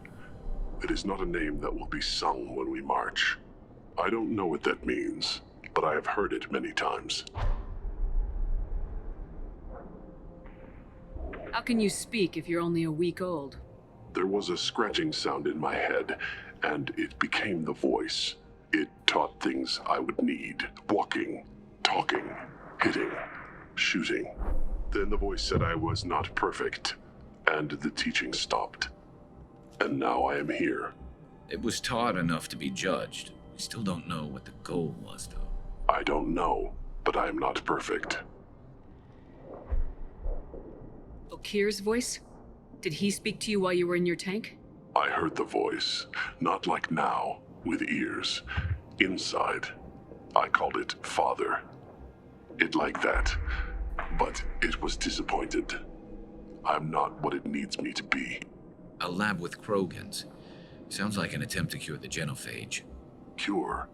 It is not a name that will be sung when we march. I don't know what that means, but I have heard it many times. How can you speak if you're only a week old? There was a scratching sound in my head, and it became the voice. It taught things I would need. Walking, talking, hitting, shooting. Then the voice said I was not perfect, and the teaching stopped. And now I am here. It was taught enough to be judged. We still don't know what the goal was, though. I don't know, but I am not perfect. Okir's voice? Did he speak to you while you were in your tank? I heard the voice, not like now, with ears. Inside. I called it Father. It like that, but it was disappointed. I'm not what it needs me to be. A lab with Krogans. Sounds like an attempt to cure the genophage. Cure?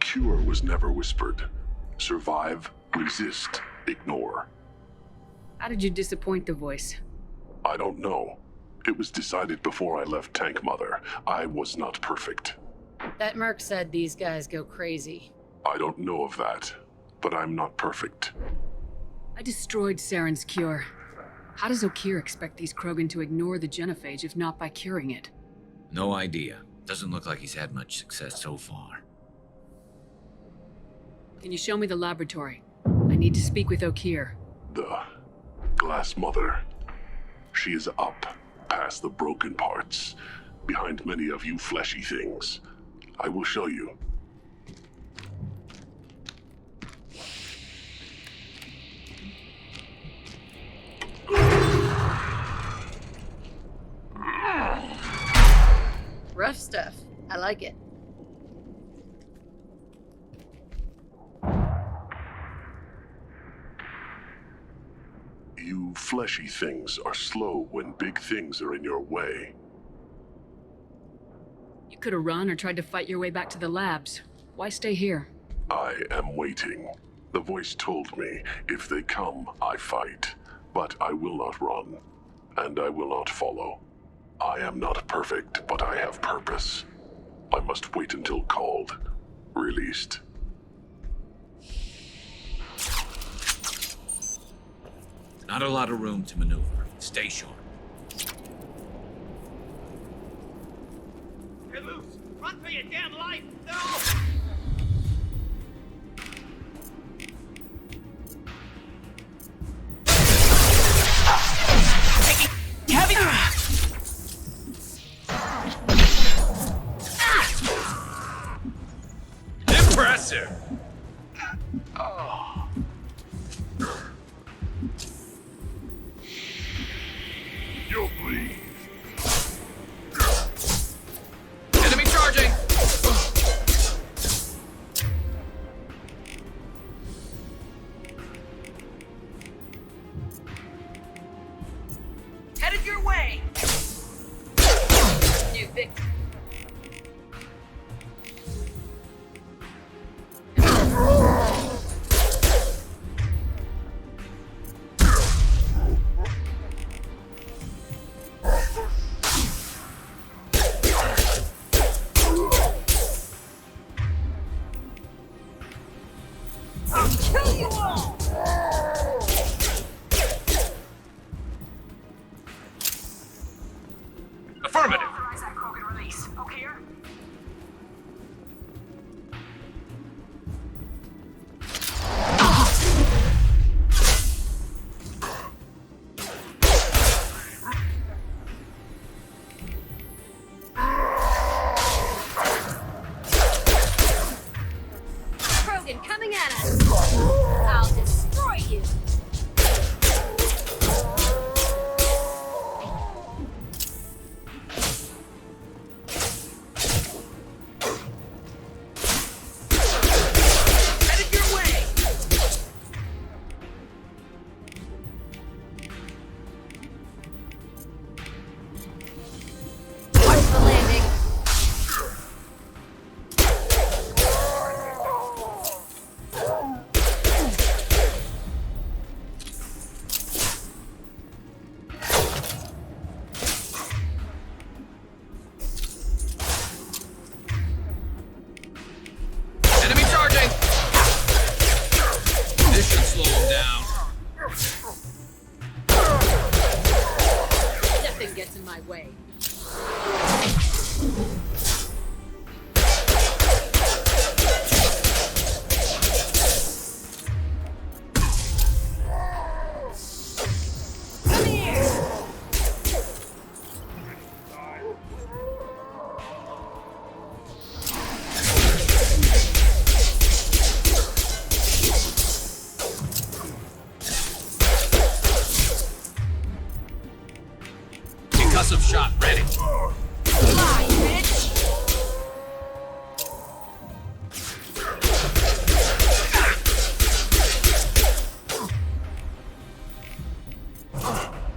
Cure was never whispered. Survive, resist, ignore. How did you disappoint the voice? I don't know. It was decided before I left Tank Mother. I was not perfect. That merc said these guys go crazy. I don't know of that, but I'm not perfect. I destroyed Saren's cure. How does Okir expect these Krogan to ignore the genophage if not by curing it? No idea. Doesn't look like he's had much success so far. Can you show me the laboratory? I need to speak with Okir. The Glass Mother. She is up, past the broken parts, behind many of you fleshy things. I will show you. Rough stuff. I like it. You fleshy things are slow when big things are in your way. You could have run or tried to fight your way back to the labs. Why stay here? I am waiting. The voice told me, if they come, I fight. But I will not run, and I will not follow. I am not perfect, but I have purpose. I must wait until called, released. Not a lot of room to maneuver. Stay sharp. You're loose! Run for your damn life! No! Heavy! Impressive! You'll bleed. Enemy charging! Headed your way. New victim. I'll kill you all! Affirmative! I'll destroy you. Headed your way! Watch the landing. Enemy charging! This should slow him down. Nothing gets in my way. Concussive shot ready. Fly, bitch!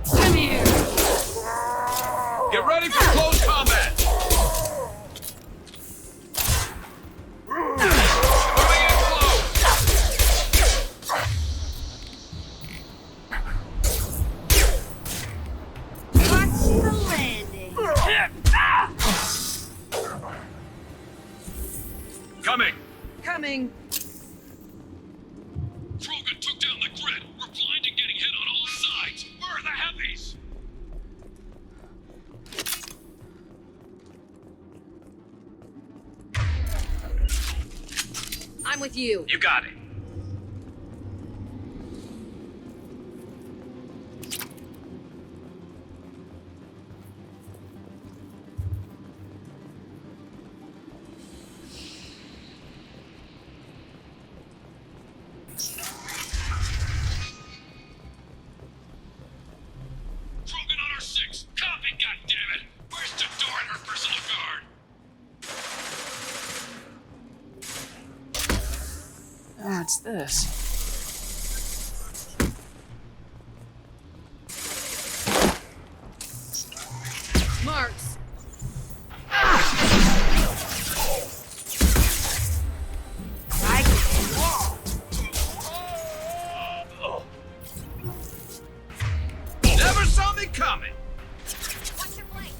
Come here. Get ready for close combat. Moving in close. Watch the landing. Coming. Coming. Krogan took down the grid. We're blind and getting hit on all sides. Where are the heavies? I'm with you. You got it. Krogan on our 6. Copy, goddammit. Where's the door and her personal guard? What's this? Marks. Never saw me coming. Watch your flank.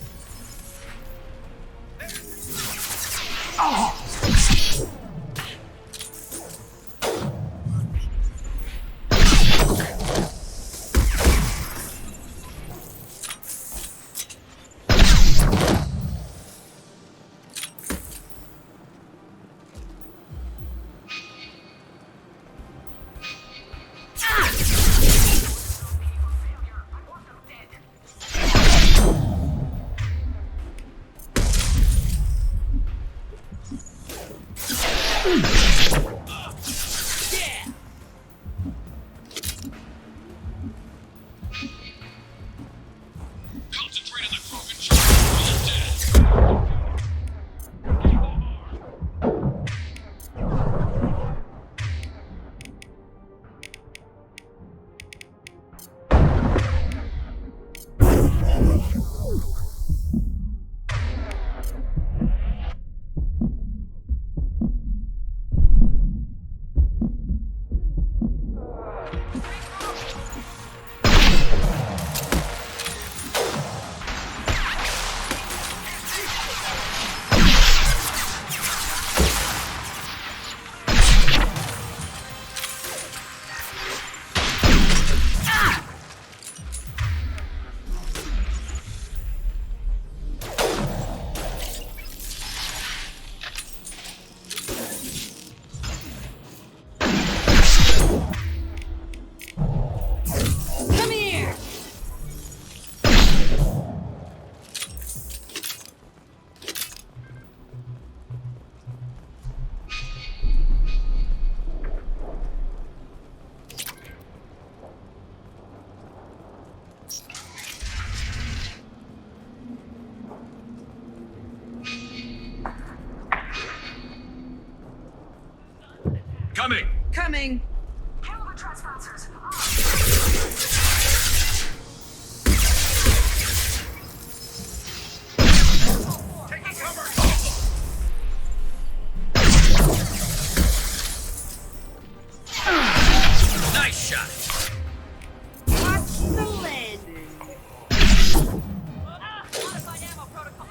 Coming! Coming! Kill the trespassers. Taking cover! Nice shot. Watch the landing. Modified ammo protocol.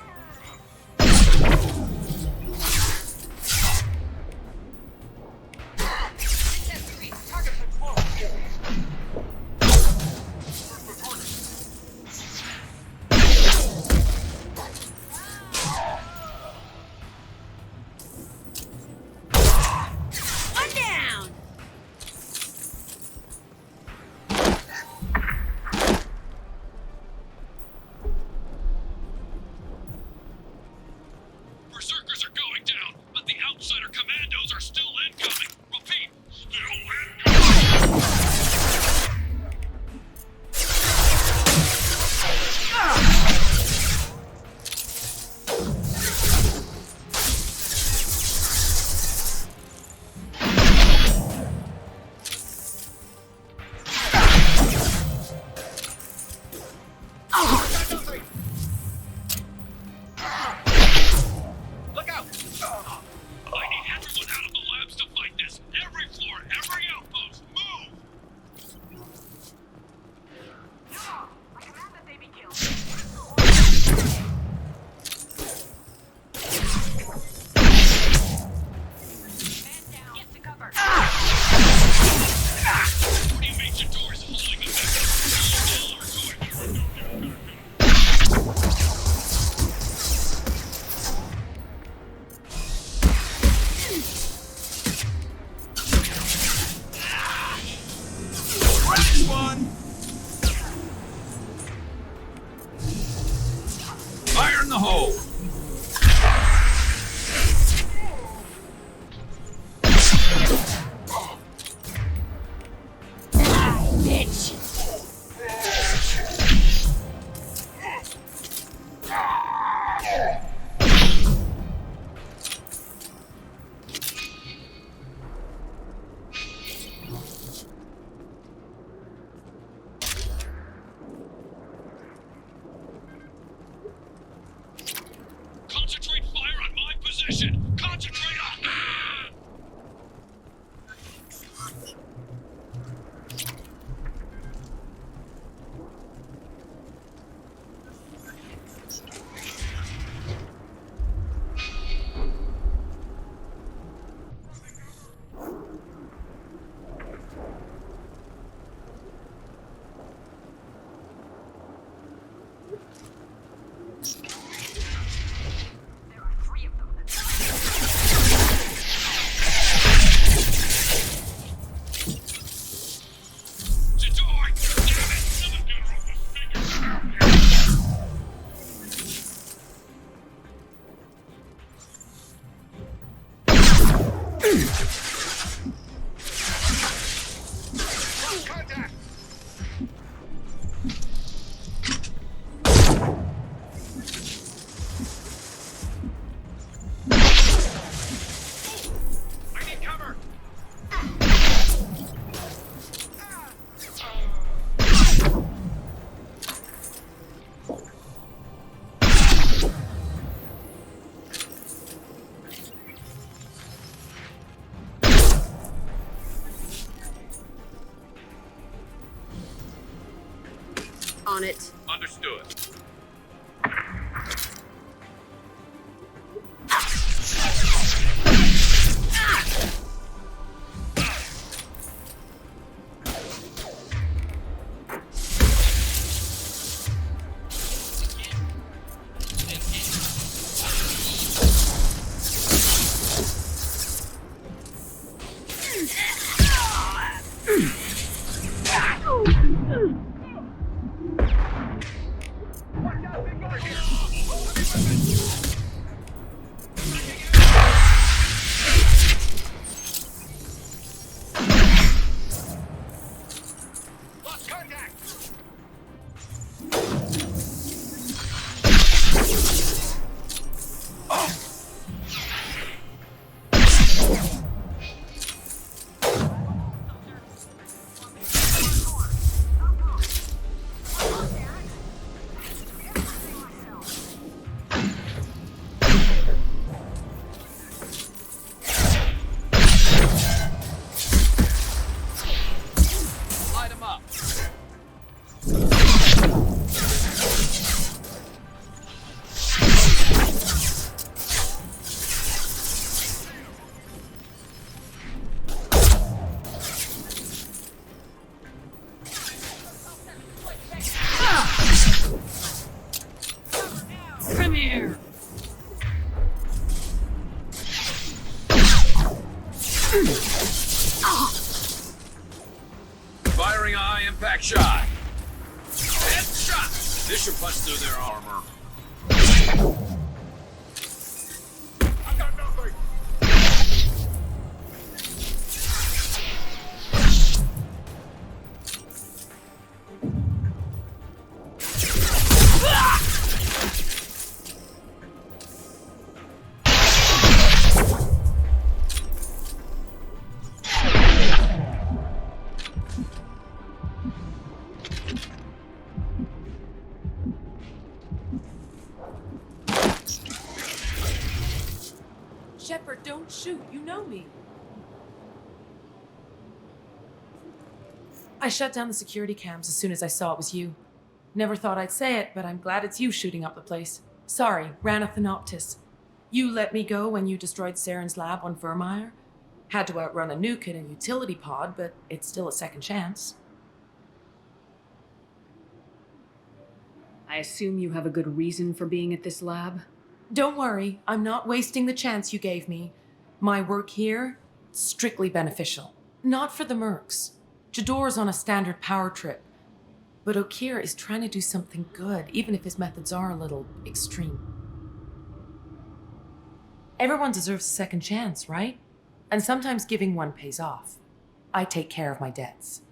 Target control. One down. Berserkers are going down, but the outsider commandos are still incoming. Repeat, still incoming. Look out! I need everyone out of the labs to fight this. Every floor, every outpost, move! I command that they be killed. Man down. Get to cover. What do you mean Jador's holding them back? You all are going. One. Fire in the hole. Bitch. Concentrate fire on my position. Concentrate on. There are 3 of them. Jador! Damn it! Contact! I need cover! On it. Understood. Impact shot! Headshot! This should punch through their armor. I got nothing! Shepard, don't shoot. You know me. I shut down the security cams as soon as I saw it was you. Never thought I'd say it, but I'm glad it's you shooting up the place. Sorry, ran a Thanoptis. You let me go when you destroyed Saren's lab on Vermeer. Had to outrun a nuke in a utility pod, but it's still a second chance. I assume you have a good reason for being at this lab? Don't worry, I'm not wasting the chance you gave me. My work here, strictly beneficial. Not for the mercs. Jador's on a standard power trip. But Okir is trying to do something good, even if his methods are a little extreme. Everyone deserves a second chance, right? And sometimes giving one pays off. I take care of my debts.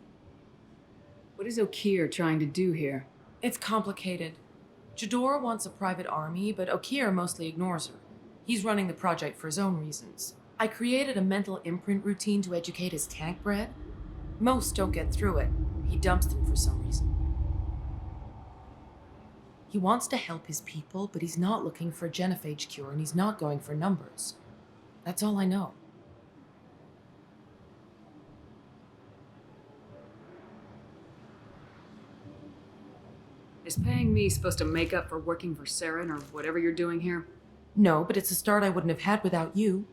What is Okir trying to do here? It's complicated. Jador wants a private army, but Okir mostly ignores her. He's running the project for his own reasons. I created a mental imprint routine to educate his tank bred. Most don't get through it. He dumps them for some reason. He wants to help his people, but he's not looking for a genophage cure, and he's not going for numbers. That's all I know. Is paying me supposed to make up for working for Saren or whatever you're doing here? No, but it's a start I wouldn't have had without you.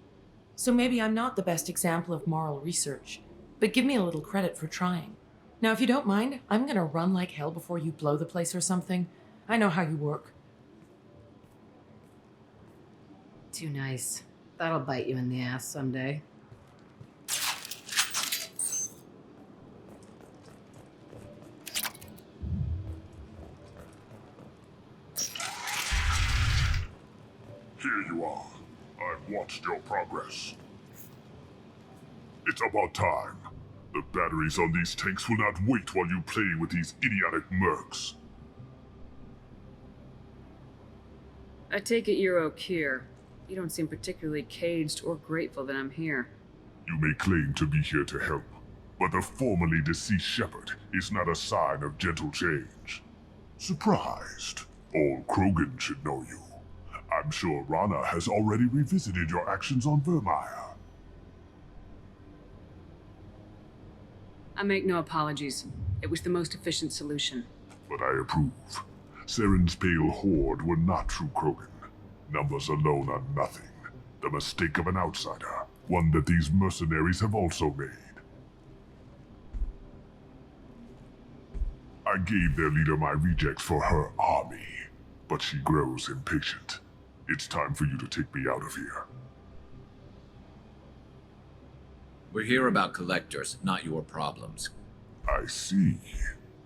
So maybe I'm not the best example of moral research, but give me a little credit for trying. Now, if you don't mind, I'm gonna run like hell before you blow the place or something. I know how you work. Too nice. That'll bite you in the ass someday. Here you are. I've watched your progress. It's about time. The batteries on these tanks will not wait while you play with these idiotic mercs. I take it you're Okir. You don't seem particularly caged or grateful that I'm here. You may claim to be here to help, but the formerly deceased Shepard is not a sign of gentle change. Surprised? Old Krogan should know you. I'm sure Rana has already revisited your actions on Vermeer. I make no apologies. It was the most efficient solution. But I approve. Saren's pale horde were not true Krogan. Numbers alone are nothing. The mistake of an outsider, one that these mercenaries have also made. I gave their leader my rejects for her army, but she grows impatient. It's time for you to take me out of here. We're here about collectors, not your problems. I see.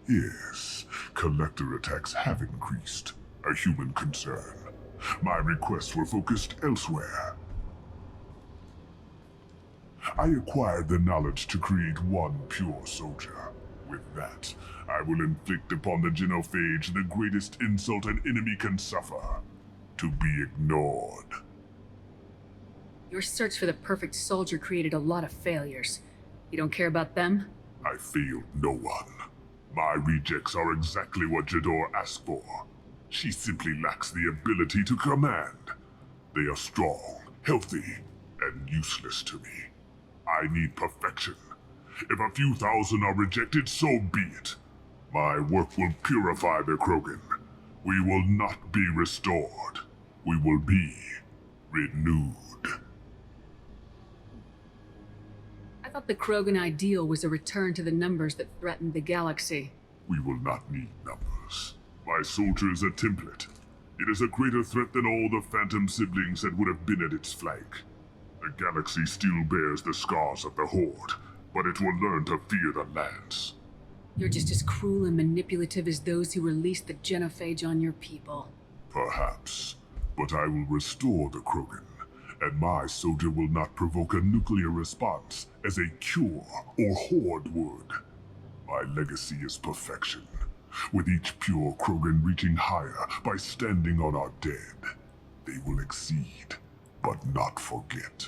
Yes, collector attacks have increased. A human concern. My requests were focused elsewhere. I acquired the knowledge to create one pure soldier. With that, I will inflict upon the genophage the greatest insult an enemy can suffer. To be ignored. Your search for the perfect soldier created a lot of failures. You don't care about them? I failed no one. My rejects are exactly what Jador asked for. She simply lacks the ability to command. They are strong, healthy, and useless to me. I need perfection. If a few thousand are rejected, so be it. My work will purify the Krogan. We will not be restored. We will be renewed. I thought the Krogan ideal was a return to the numbers that threatened the galaxy. We will not need numbers. My soldier is a template. It is a greater threat than all the phantom siblings that would have been at its flank. The galaxy still bears the scars of the Horde, but it will learn to fear the Lance. You're just as cruel and manipulative as those who released the genophage on your people. Perhaps. But I will restore the Krogan, and my soldier will not provoke a nuclear response as a cure or horde would. My legacy is perfection, with each pure Krogan reaching higher by standing on our dead. They will exceed, but not forget.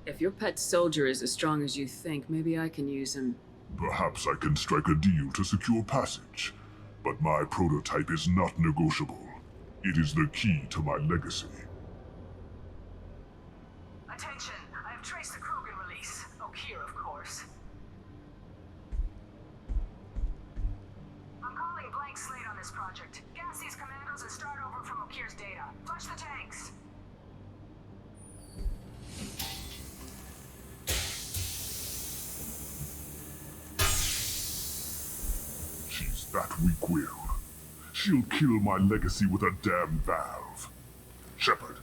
If your pet soldier is as strong as you think, maybe I can use him. Perhaps I can strike a deal to secure passage, but my prototype is not negotiable. It is the key to my legacy. Attention, I have traced the Krogan release. Okier, of course. I'm calling blank slate on this project. Gas these commandos and start over from Okier's data. Flush the tanks. She's that weak-willed. She'll kill my legacy with a damn valve. Shepard,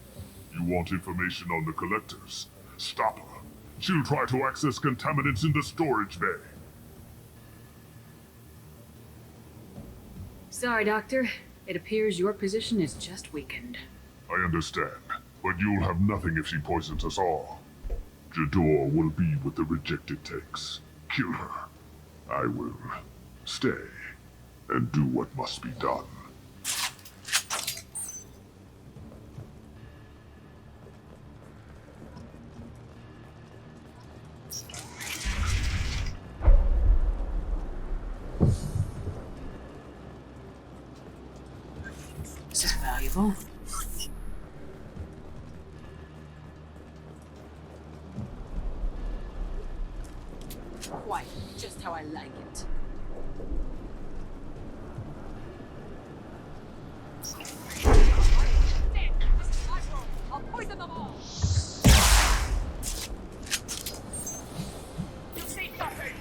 you want information on the collectors? Stop her. She'll try to access contaminants in the storage bay. Sorry, Doctor. It appears your position is just weakened. I understand, but you'll have nothing if she poisons us all. Jador will be with the rejected tanks. Kill her. I will stay and do what must be done. This is valuable. Quite just how I like it. I'll poison them all! You see nothing!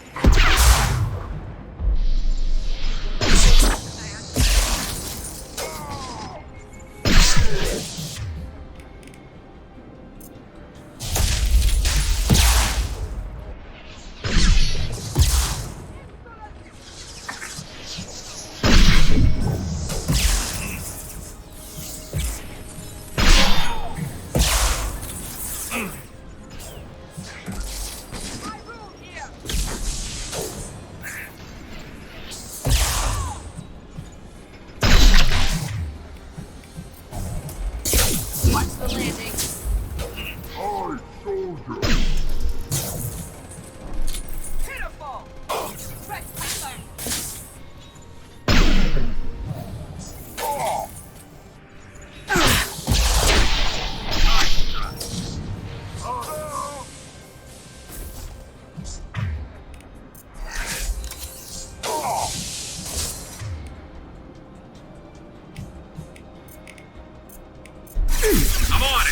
I'm on it!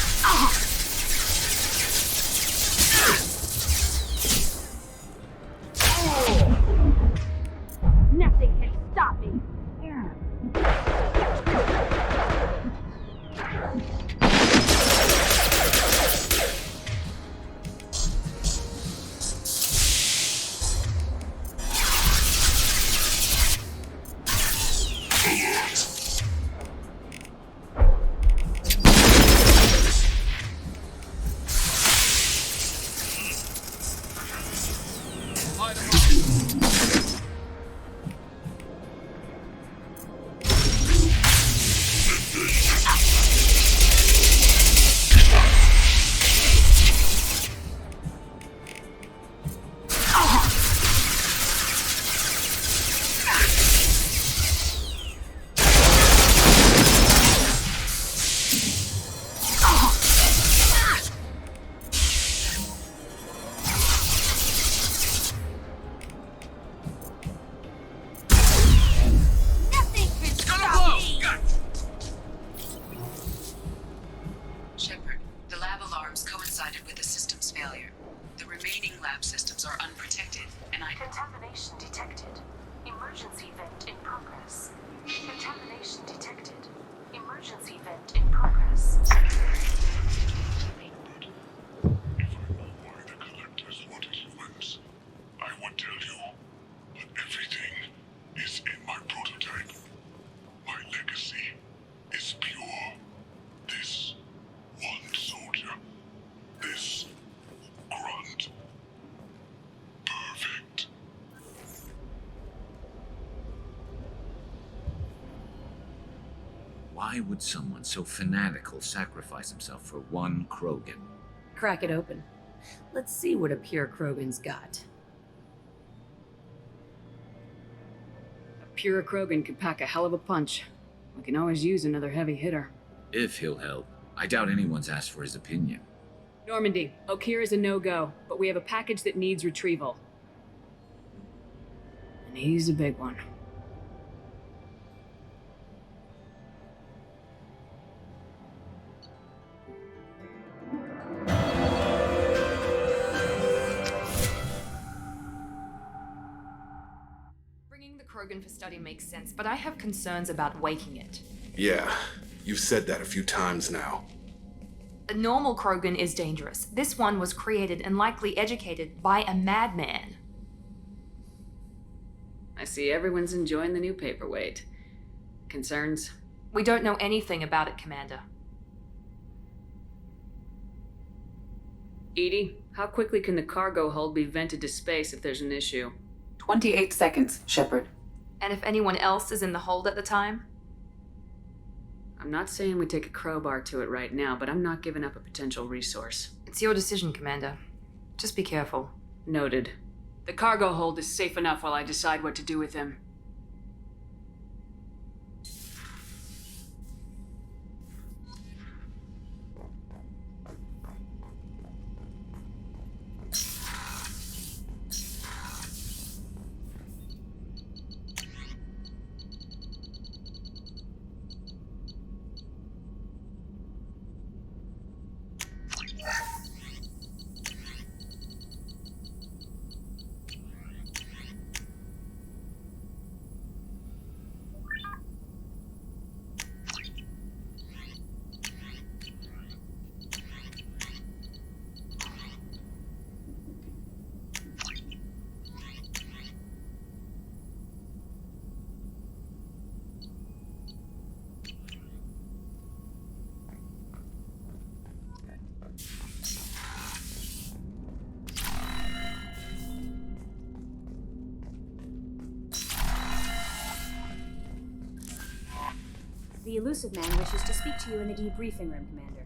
Nothing can stop me. Shepard, the lab alarms coincided with the system's failure. The remaining lab systems are unprotected, and Contamination detected. Emergency vent in progress. Contamination detected. Emergency vent in progress. If I know why the collectors wanted humans, I would tell you. But everything Why would someone so fanatical sacrifice himself for one Krogan? Crack it open. Let's see what a pure Krogan's got. A pure Krogan could pack a hell of a punch. We can always use another heavy hitter. If he'll help. I doubt anyone's asked for his opinion. Normandy, Okeer is a no-go, but we have a package that needs retrieval. And he's a big one. Bringing the Krogan for study makes sense, but I have concerns about waking it. Yeah, you've said that a few times now. A normal Krogan is dangerous. This one was created and likely educated by a madman. I see everyone's enjoying the new paperweight. Concerns? We don't know anything about it, Commander. Edie, how quickly can the cargo hold be vented to space if there's an issue? 28 seconds, Shepard. And if anyone else is in the hold at the time? I'm not saying we take a crowbar to it right now, but I'm not giving up a potential resource. It's your decision, Commander. Just be careful. Noted. The cargo hold is safe enough while I decide what to do with him. The elusive man wishes to speak to you in the debriefing room, Commander.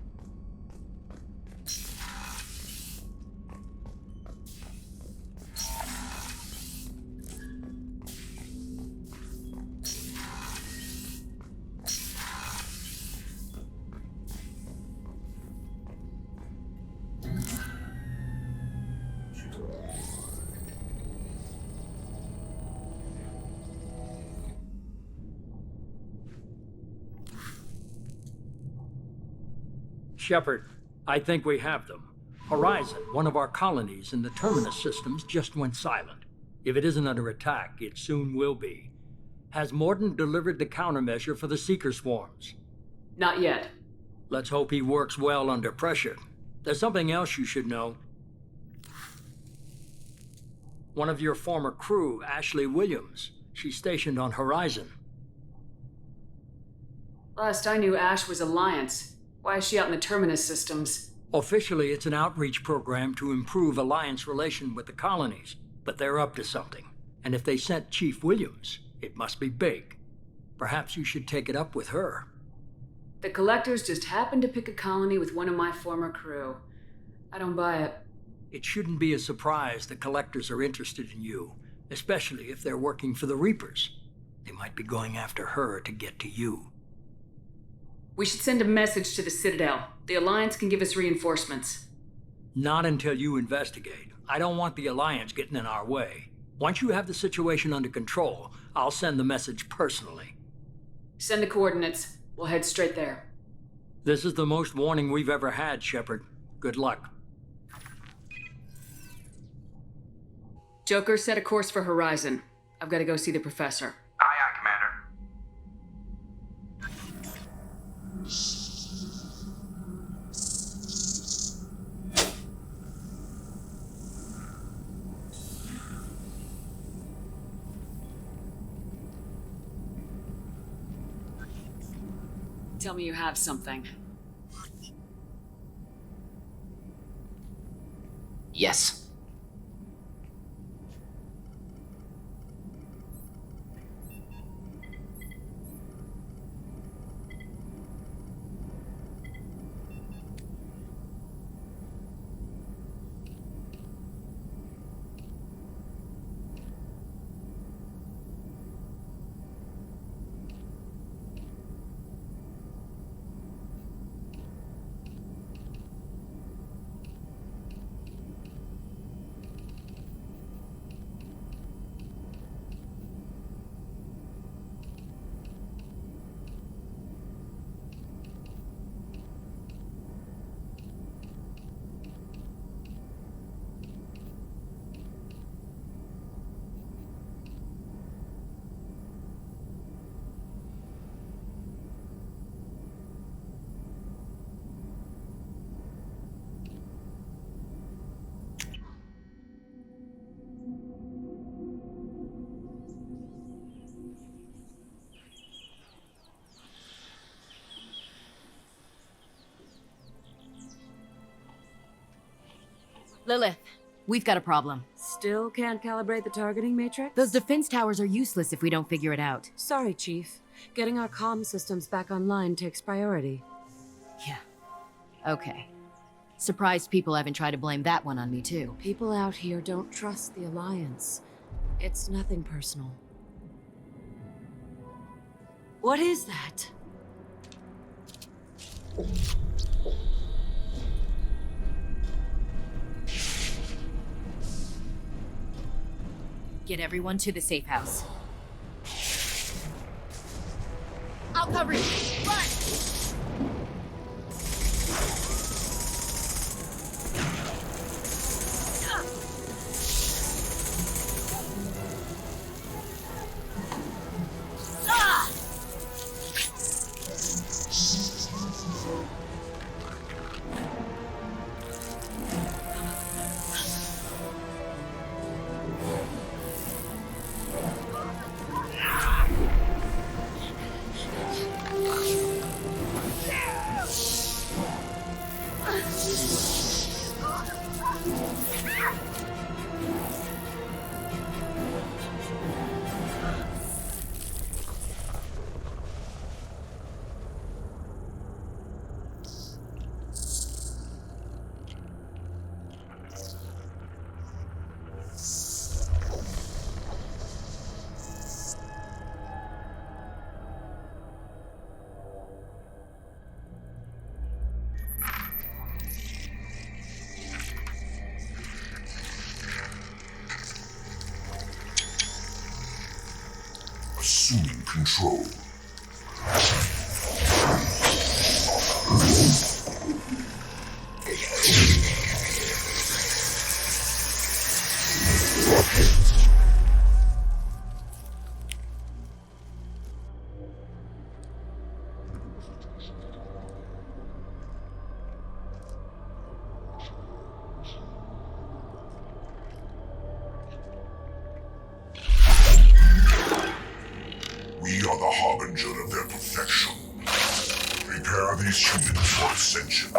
Shepard, I think we have them. Horizon, one of our colonies in the Terminus systems, just went silent. If it isn't under attack, it soon will be. Has Mordin delivered the countermeasure for the Seeker swarms? Not yet. Let's hope he works well under pressure. There's something else you should know. One of your former crew, Ashley Williams, she's stationed on Horizon. Last I knew, Ash was Alliance. Why is she out in the Terminus systems? Officially, it's an outreach program to improve Alliance relation with the colonies, but they're up to something. And if they sent Chief Williams, it must be big. Perhaps you should take it up with her. The Collectors just happened to pick a colony with one of my former crew. I don't buy it. It shouldn't be a surprise the Collectors are interested in you, especially if they're working for the Reapers. They might be going after her to get to you. We should send a message to the Citadel. The Alliance can give us reinforcements. Not until you investigate. I don't want the Alliance getting in our way. Once you have the situation under control, I'll send the message personally. Send the coordinates. We'll head straight there. This is the most warning we've ever had, Shepard. Good luck. Joker, set a course for Horizon. I've got to go see the professor. Aye, aye, Commander. Tell me you have something. Yes. Lilith, we've got a problem. Still can't calibrate the targeting matrix? Those defense towers are useless if we don't figure it out. Sorry, Chief. Getting our comm systems back online takes priority. Yeah. Okay. Surprised people haven't tried to blame that one on me, too. People out here don't trust the Alliance. It's nothing personal. What is that? Get everyone to the safe house. I'll cover you. Run! Assuming control. We are the harbinger of their perfection. Prepare these humans for ascension.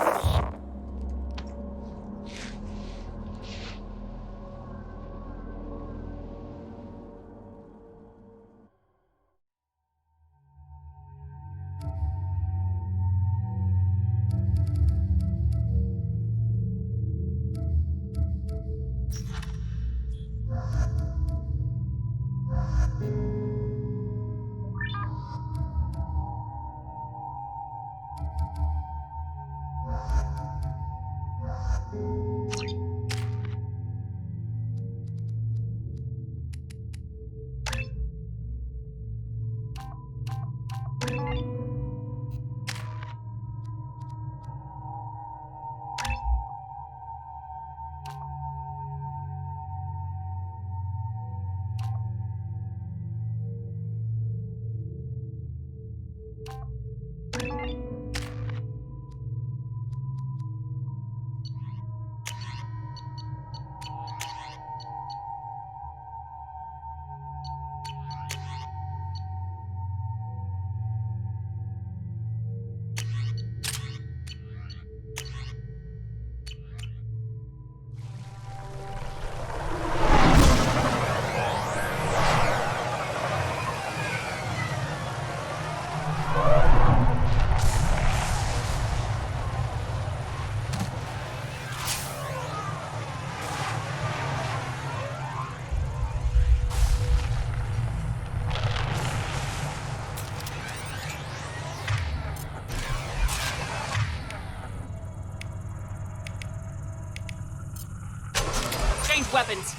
Change weapons.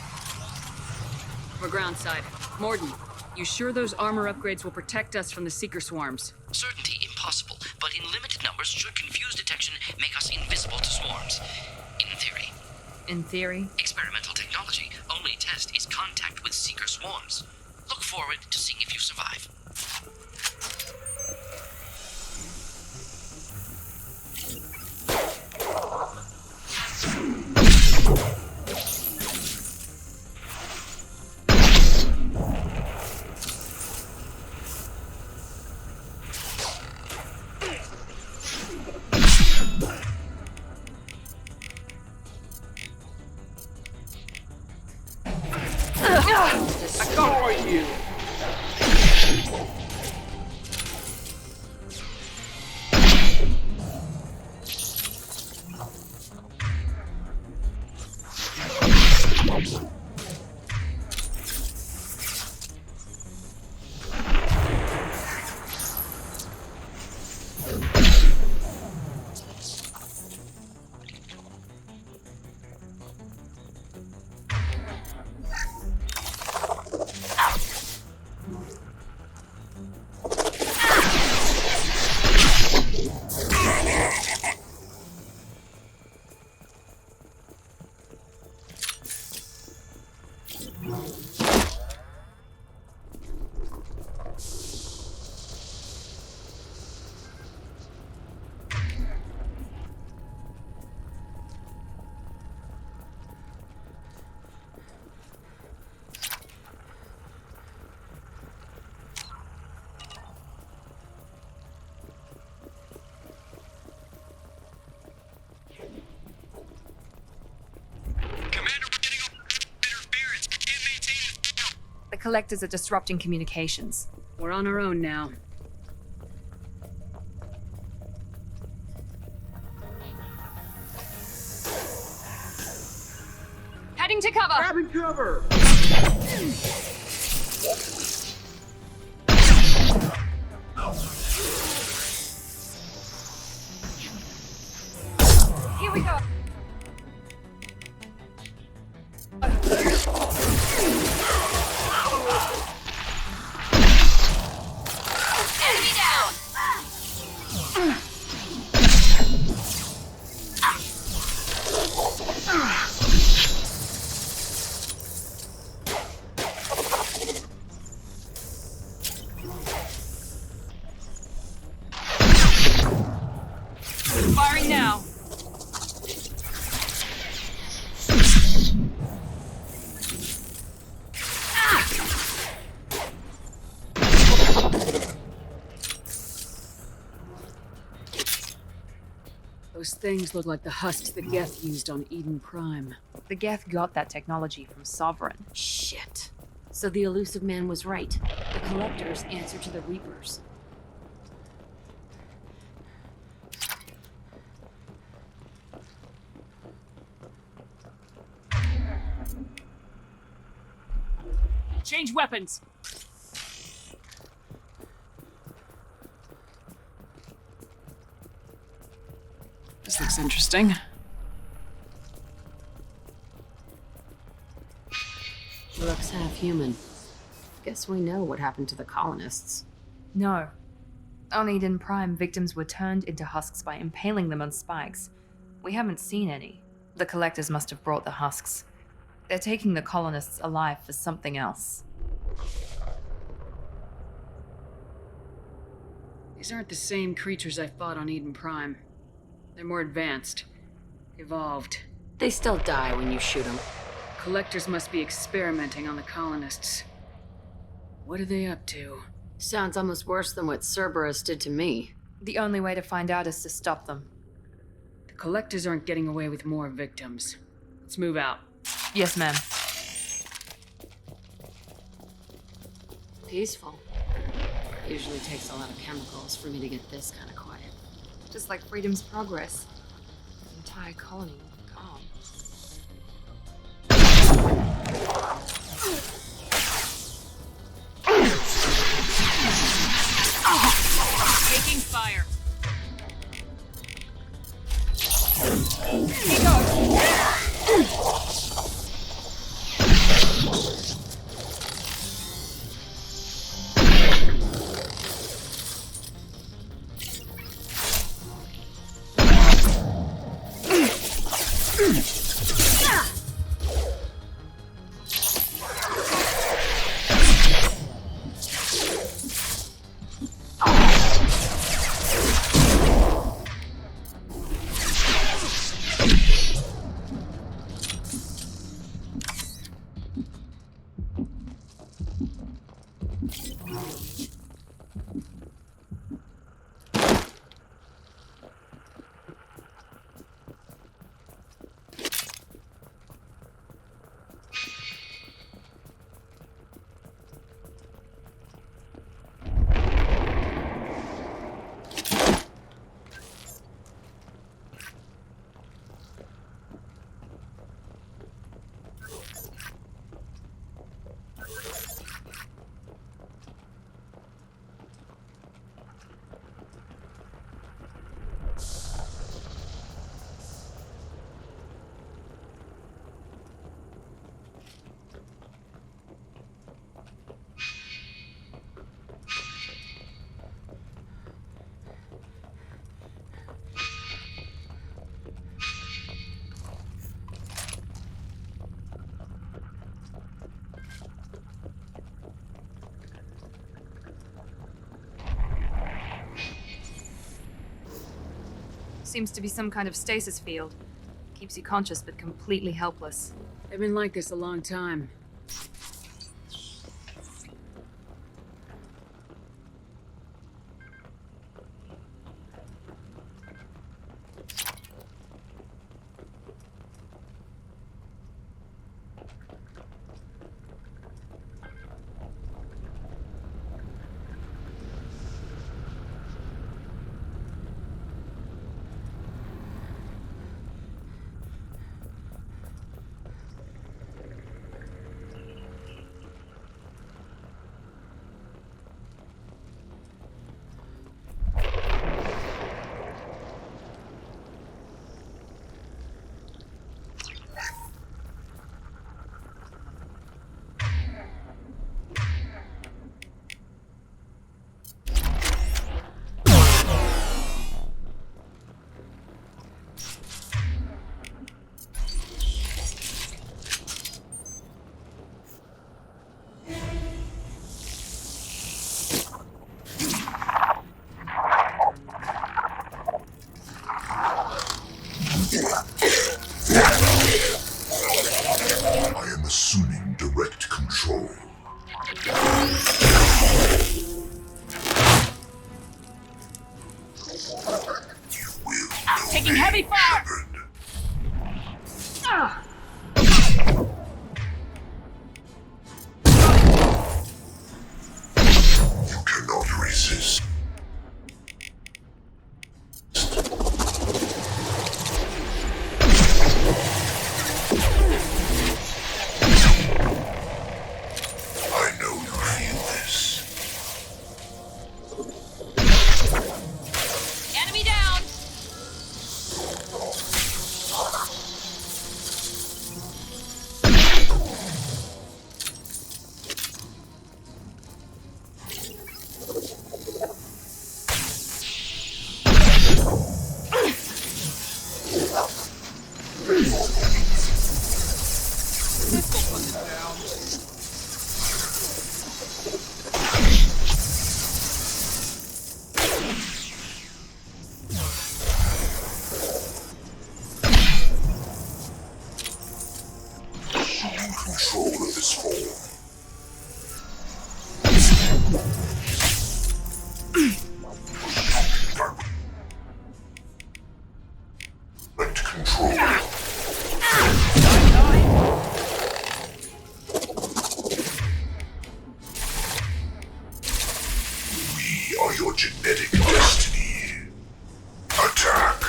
We're ground side. Morden, you sure those armor upgrades will protect us from the Seeker swarms? Certainty impossible, but in limited numbers should confuse detection make us invisible to swarms. In theory. In theory? Experimental technology. Only test is contact with Seeker swarms. Look forward to seeing if you survive. Destroy you! The collectors are disrupting communications. We're on our own now. Heading to cover! Grabbing cover! Here we go! Enemy down! Firing now! Those things look like the husks the Geth used on Eden Prime. The Geth got that technology from Sovereign. Shit. So the elusive man was right. The Collectors answer to the Reapers. Change weapons! This looks interesting. Looks half human. Guess we know what happened to the colonists. No. On Eden Prime, victims were turned into husks by impaling them on spikes. We haven't seen any. The collectors must have brought the husks. They're taking the colonists alive for something else. These aren't the same creatures I fought on Eden Prime. They're more advanced. Evolved. They still die when you shoot them. Collectors must be experimenting on the colonists. What are they up to? Sounds almost worse than what Cerberus did to me. The only way to find out is to stop them. The collectors aren't getting away with more victims. Let's move out. Yes, ma'am. Peaceful. Usually takes a lot of chemicals for me to get this kind of quiet. Just like Freedom's Progress. The entire colony will be calm. Taking fire. He goes! Seems to be some kind of stasis field. Keeps you conscious but completely helpless. They've been like this a long time. I am assuming direct control. Taking heavy fire! You cannot resist. I know you feel this. Enemy down! Assuming control of this form. Direct control. We are your genetic destiny. Attack.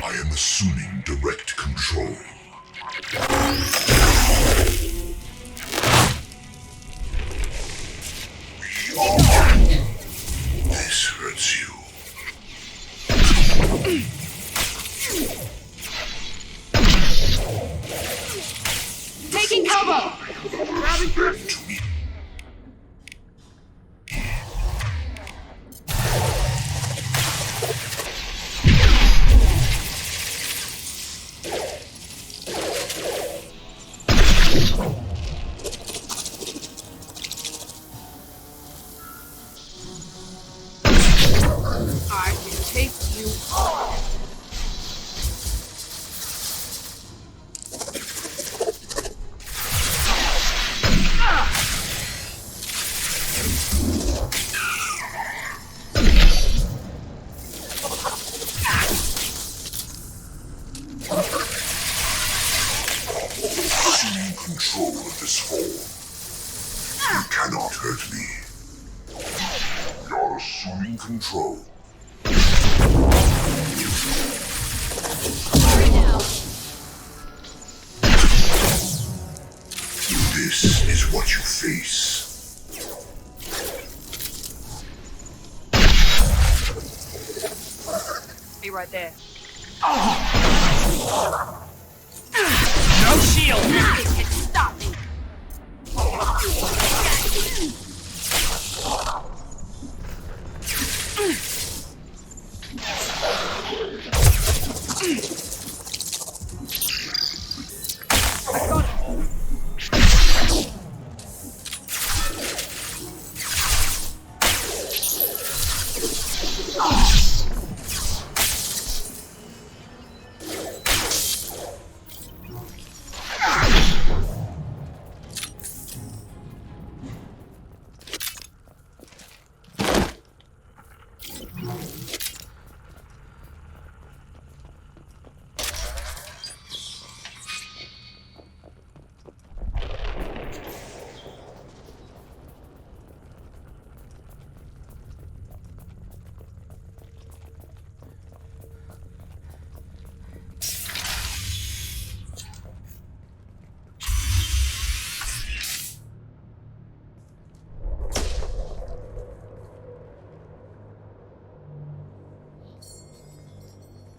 I am assuming direct control. We are. This hurts you. Taking cover! Return to me. I can take you on! Assuming control of this form. You cannot hurt me. You're assuming control. This is what you face. right there. No shield! Nothing can stop me!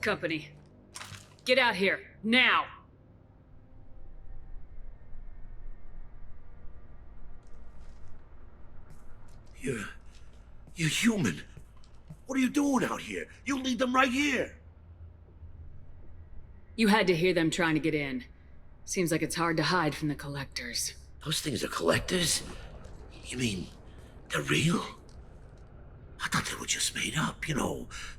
Company. Get out here, now! You're human. What are you doing out here? You lead them right here. You had to hear them trying to get in. Seems like it's hard to hide from the collectors. Those things are collectors? You mean, they're real? I thought they were just made up,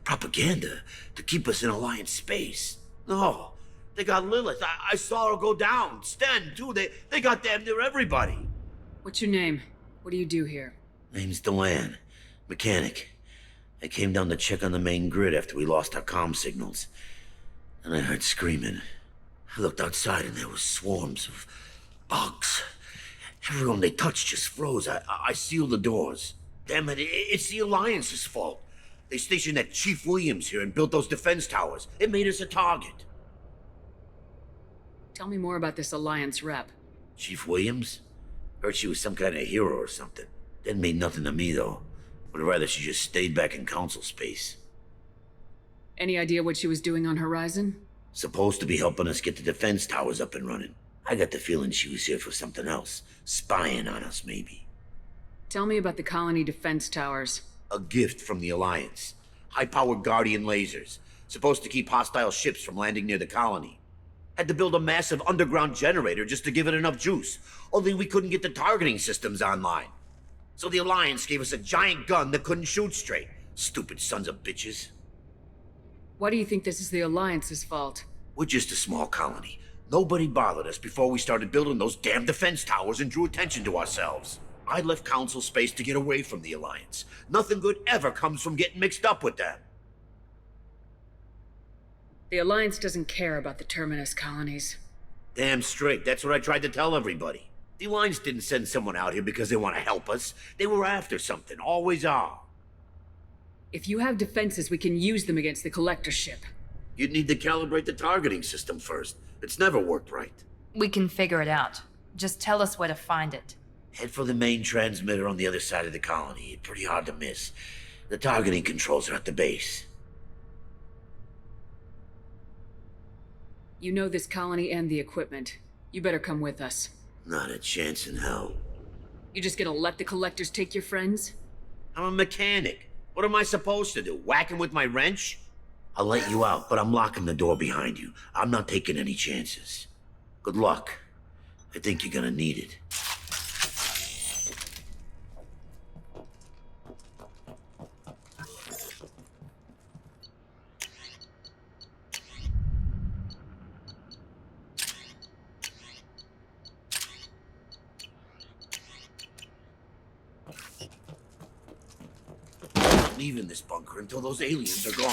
propaganda to keep us in Alliance space. No, they got Lilith. I saw her go down. Sten, too. They got damn near everybody. What's your name? What do you do here? Name's Delan, mechanic. I came down to check on the main grid after we lost our comm signals. And I heard screaming. I looked outside and there was swarms of bugs. Everyone they touched just froze. I sealed the doors. Damn it, it's the Alliance's fault. They stationed that Chief Williams here and built those defense towers. It made us a target. Tell me more about this Alliance rep. Chief Williams? Heard she was some kind of hero or something. Didn't mean nothing to me, though. Would rather she just stayed back in Council space. Any idea what she was doing on Horizon? Supposed to be helping us get the defense towers up and running. I got the feeling she was here for something else. Spying on us, maybe. Tell me about the colony defense towers. A gift from the Alliance. High-powered Guardian lasers. Supposed to keep hostile ships from landing near the colony. Had to build a massive underground generator just to give it enough juice. Only we couldn't get the targeting systems online. So the Alliance gave us a giant gun that couldn't shoot straight. Stupid sons of bitches. Why do you think this is the Alliance's fault? We're just a small colony. Nobody bothered us before we started building those damn defense towers and drew attention to ourselves. I left Council space to get away from the Alliance. Nothing good ever comes from getting mixed up with them. The Alliance doesn't care about the Terminus colonies. Damn straight. That's what I tried to tell everybody. The Alliance didn't send someone out here because they want to help us. They were after something. Always are. If you have defenses, we can use them against the Collector ship. You'd need to calibrate the targeting system first. It's never worked right. We can figure it out. Just tell us where to find it. Head for the main transmitter on the other side of the colony. Pretty hard to miss. The targeting controls are at the base. You know this colony and the equipment. You better come with us. Not a chance in hell. You just gonna let the Collectors take your friends? I'm a mechanic. What am I supposed to do? Whack him with my wrench? I'll let you out, but I'm locking the door behind you. I'm not taking any chances. Good luck. I think you're gonna need it. Leaving this bunker until those aliens are gone.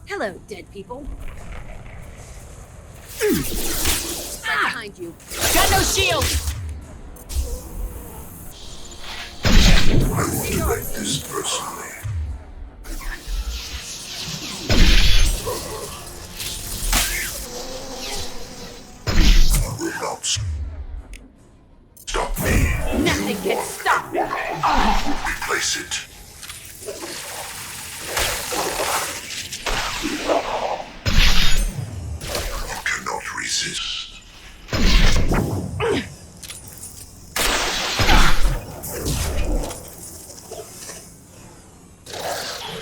Hello, dead people. Right behind you. Got no shield! I will direct this personally. I will not stop me. Nothing can stop me. We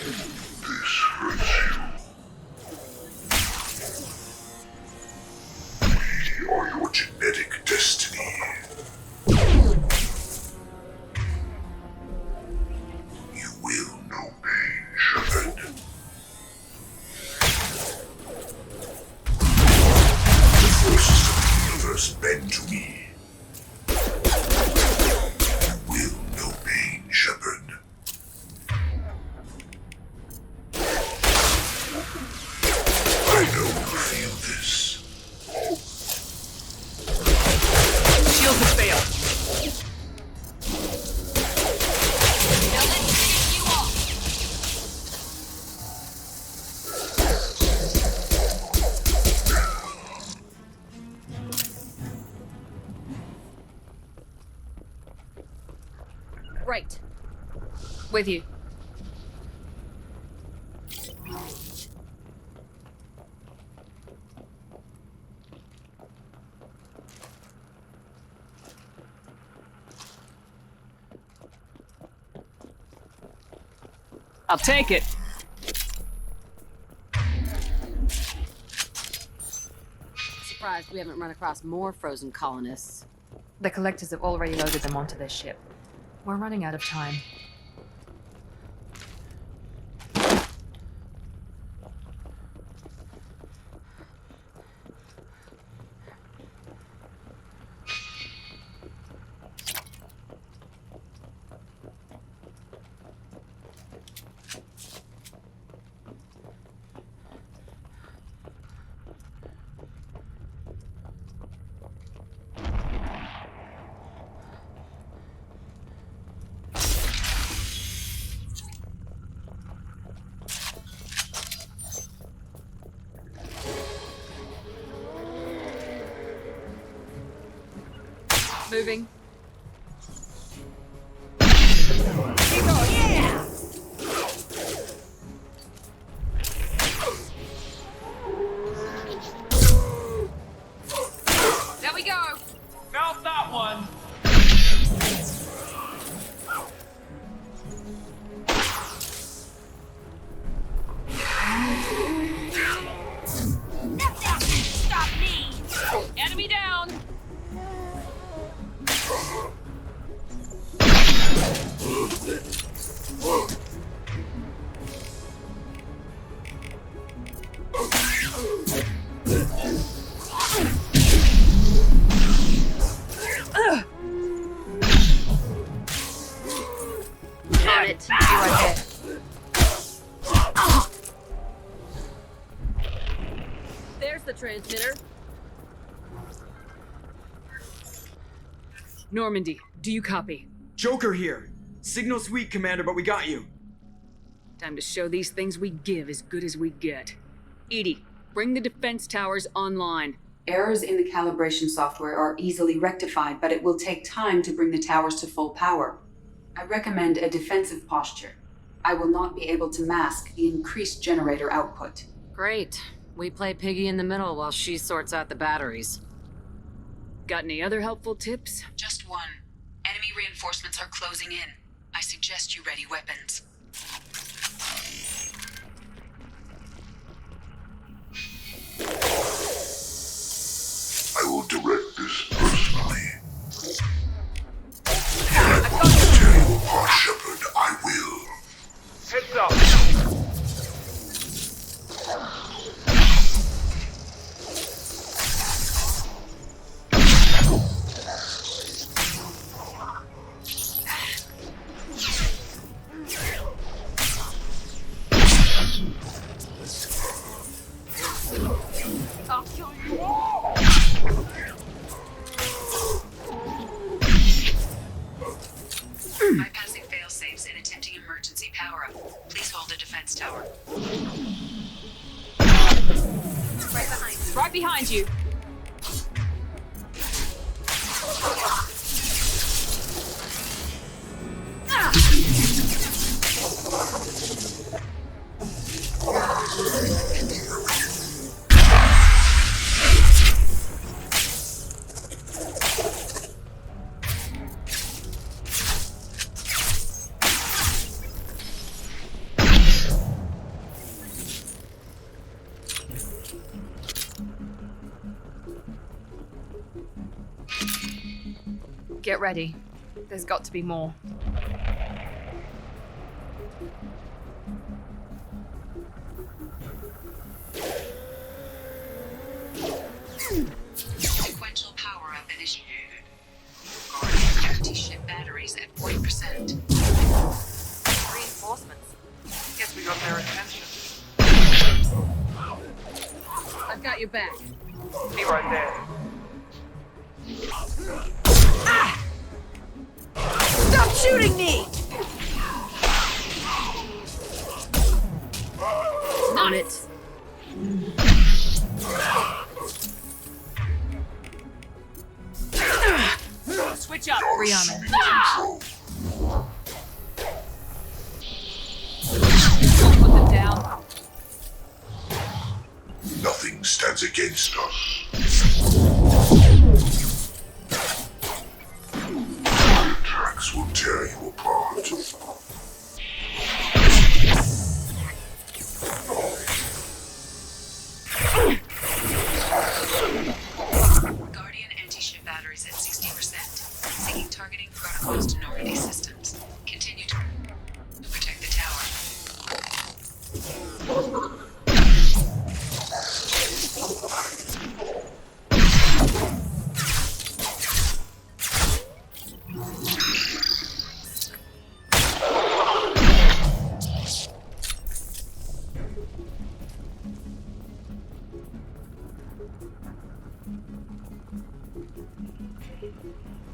are your genetic destiny. You will know pain, Shepard. The forces of the universe bend to me. You will know pain, Shepard. I know you feel this. Shields have failed. Now let's finish you off. Right. With you. I'll take it. Surprised we haven't run across more frozen colonists. The collectors have already loaded them onto their ship. We're running out of time. Moving. There we go. Felt that one. Nothing can stop me. Enemy down. On it. Be right there. There's the transmitter. Normandy, do you copy? Joker here. Signal's weak, Commander, but we got you. Time to show these things we give as good as we get. Edie, bring the defense towers online. Errors in the calibration software are easily rectified, but it will take time to bring the towers to full power. I recommend a defensive posture. I will not be able to mask the increased generator output. Great. We play piggy in the middle while she sorts out the batteries. Got any other helpful tips? Just one. Enemy reinforcements are closing in. I suggest you ready weapons. I will direct this personally. Tear you apart, Shepard. I will. Heads up. I'll kill you all. Bypassing fail-safes and attempting emergency power-up. Please hold the defense tower. Right behind you. Right behind you. Get ready. There's got to be more. Sequential power-up initiated. Guardian anti-ship batteries at 40%. Reinforcements. Guess we got their attention. I've got your back. Be right there. Stop shooting me! On it. Switch up. Rihanna. Put them down. Nothing stands against us. Attacks will tear you apart. Guardian anti-ship batteries at 60%. Seeking targeting protocols to Normandy systems. Continue to protect the tower.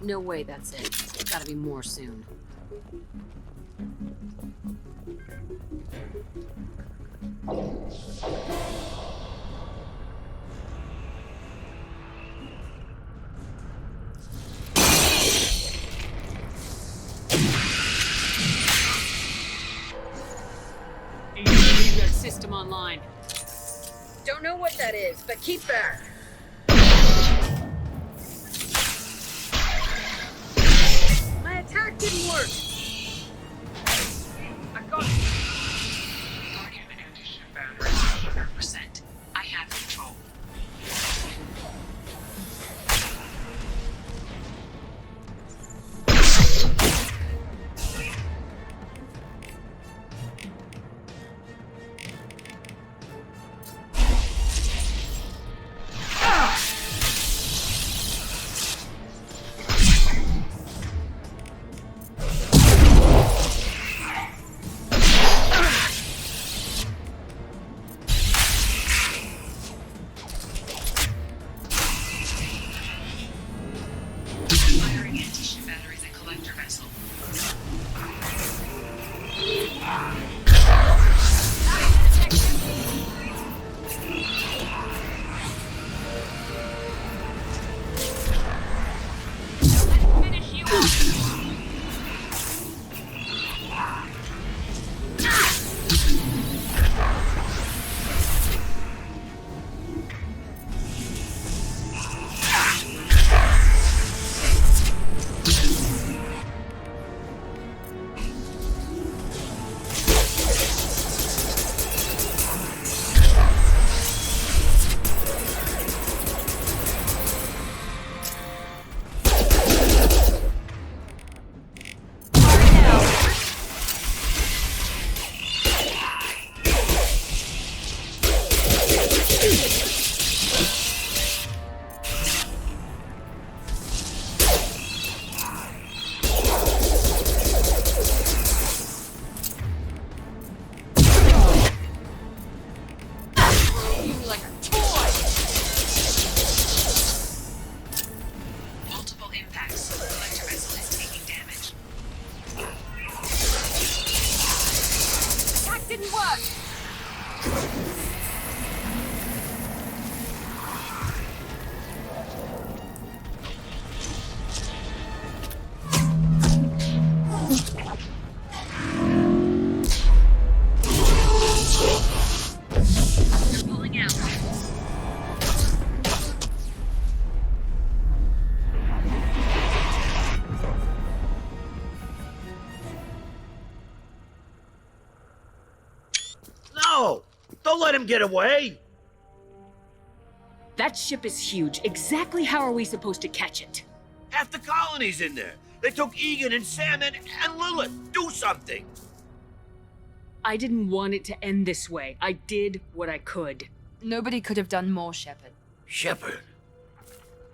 No way that's it. Gotta be more soon. Leave that system online. Don't know what that is, but keep back. My attack didn't work. I got it. Guardian anti-ship batteries at 100%. I have control. Firing anti-ship batteries at collector vessel. Finish you off. Multiple impacts. Collector vessel is taking damage. Attack didn't work. You're pulling out. No! Don't let him get away! That ship is huge. Exactly how are we supposed to catch it? Half the colony's in there. They took Egan and Sam and Lilith. Do something! I didn't want it to end this way. I did what I could. Nobody could have done more, Shepard. Shepard?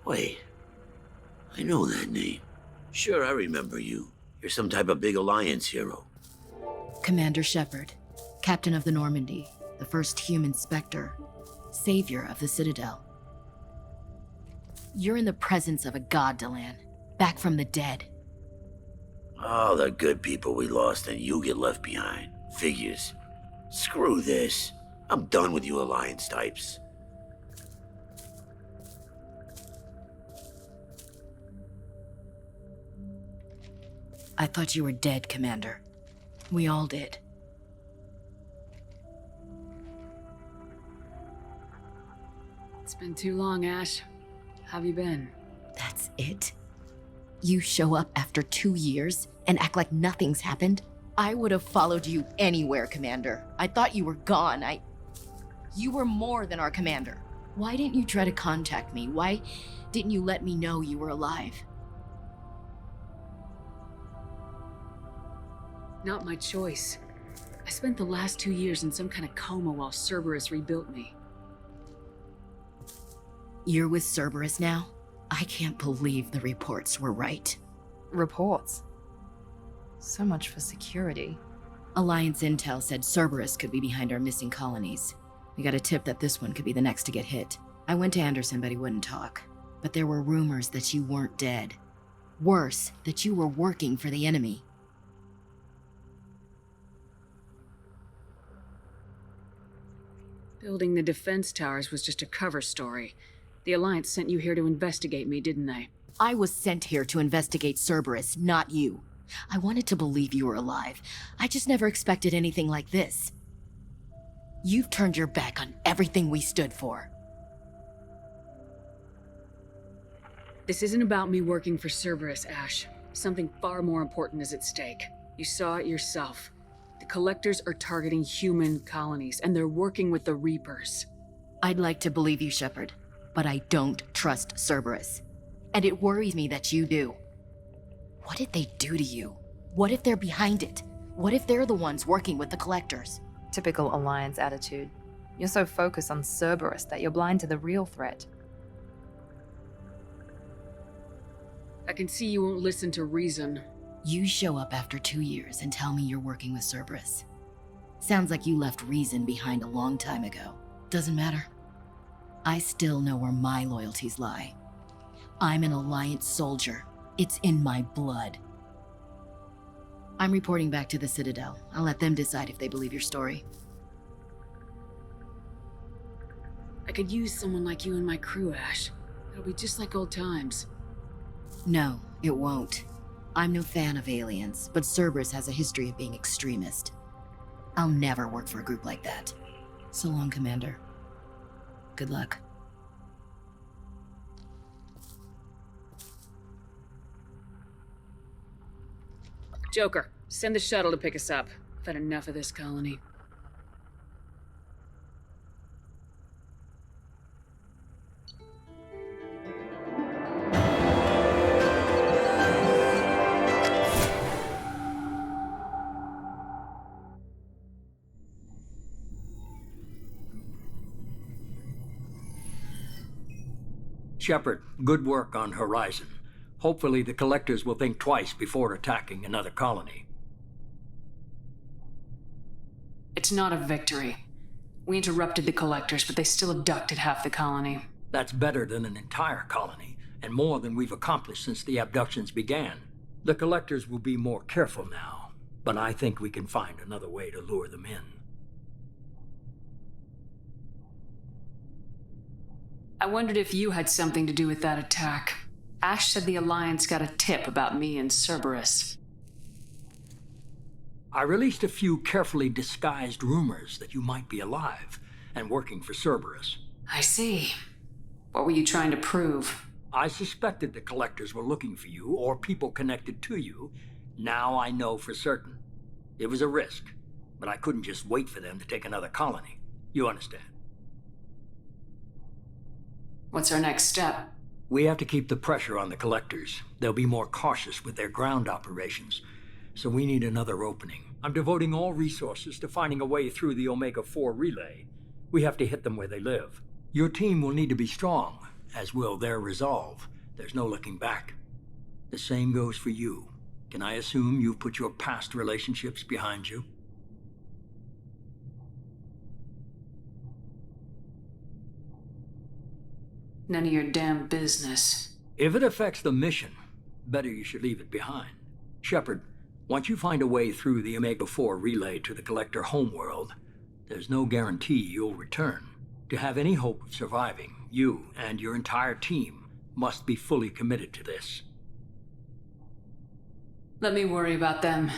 Wait. I know that name. Sure, I remember you. You're some type of big Alliance hero. Commander Shepard, Captain of the Normandy, the first human Spectre, savior of the Citadel. You're in the presence of a god, Delan, back from the dead. All the good people we lost and you get left behind. Figures. Screw this. I'm done with you Alliance types. I thought you were dead, Commander. We all did. It's been too long, Ash. How have you been? That's it? You show up after 2 years and act like nothing's happened? I would have followed you anywhere, Commander. I thought you were gone. You were more than our commander. Why didn't you try to contact me? Why didn't you let me know you were alive? Not my choice. I spent the last 2 years in some kind of coma while Cerberus rebuilt me. You're with Cerberus now? I can't believe the reports were right. Reports? So much for security. Alliance intel said Cerberus could be behind our missing colonies. We got a tip that this one could be the next to get hit. I went to Anderson, but he wouldn't talk. But there were rumors that you weren't dead. Worse, that you were working for the enemy. Building the defense towers was just a cover story. The Alliance sent you here to investigate me, didn't they? I was sent here to investigate Cerberus, not you. I wanted to believe you were alive. I just never expected anything like this. You've turned your back on everything we stood for. This isn't about me working for Cerberus, Ash. Something far more important is at stake. You saw it yourself. The Collectors are targeting human colonies, and they're working with the Reapers. I'd like to believe you, Shepard, but I don't trust Cerberus. And it worries me that you do. What did they do to you? What if they're behind it? What if they're the ones working with the Collectors? Typical Alliance attitude. You're so focused on Cerberus that you're blind to the real threat. I can see you won't listen to reason. You show up after 2 years and tell me you're working with Cerberus. Sounds like you left reason behind a long time ago. Doesn't matter. I still know where my loyalties lie. I'm an Alliance soldier. It's in my blood. I'm reporting back to the Citadel. I'll let them decide if they believe your story. I could use someone like you in my crew, Ash. It'll be just like old times. No, it won't. I'm no fan of aliens, but Cerberus has a history of being extremist. I'll never work for a group like that. So long, Commander. Good luck. Joker, send the shuttle to pick us up. I've had enough of this colony. Shepard, good work on Horizon. Hopefully the Collectors will think twice before attacking another colony. It's not a victory. We interrupted the Collectors, but they still abducted half the colony. That's better than an entire colony, and more than we've accomplished since the abductions began. The Collectors will be more careful now, but I think we can find another way to lure them in. I wondered if you had something to do with that attack. Ash said the Alliance got a tip about me and Cerberus. I released a few carefully disguised rumors that you might be alive and working for Cerberus. I see. What were you trying to prove? I suspected the Collectors were looking for you or people connected to you. Now I know for certain. It was a risk, but I couldn't just wait for them to take another colony. You understand? What's our next step? We have to keep the pressure on the collectors. They'll be more cautious with their ground operations, so we need another opening. I'm devoting all resources to finding a way through the Omega-4 relay. We have to hit them where they live. Your team will need to be strong, as will their resolve. There's no looking back. The same goes for you. Can I assume you've put your past relationships behind you? None of your damn business. If it affects the mission, better you should leave it behind. Shepard, once you find a way through the Omega-4 relay to the Collector homeworld, there's no guarantee you'll return. To have any hope of surviving, you and your entire team must be fully committed to this. Let me worry about them.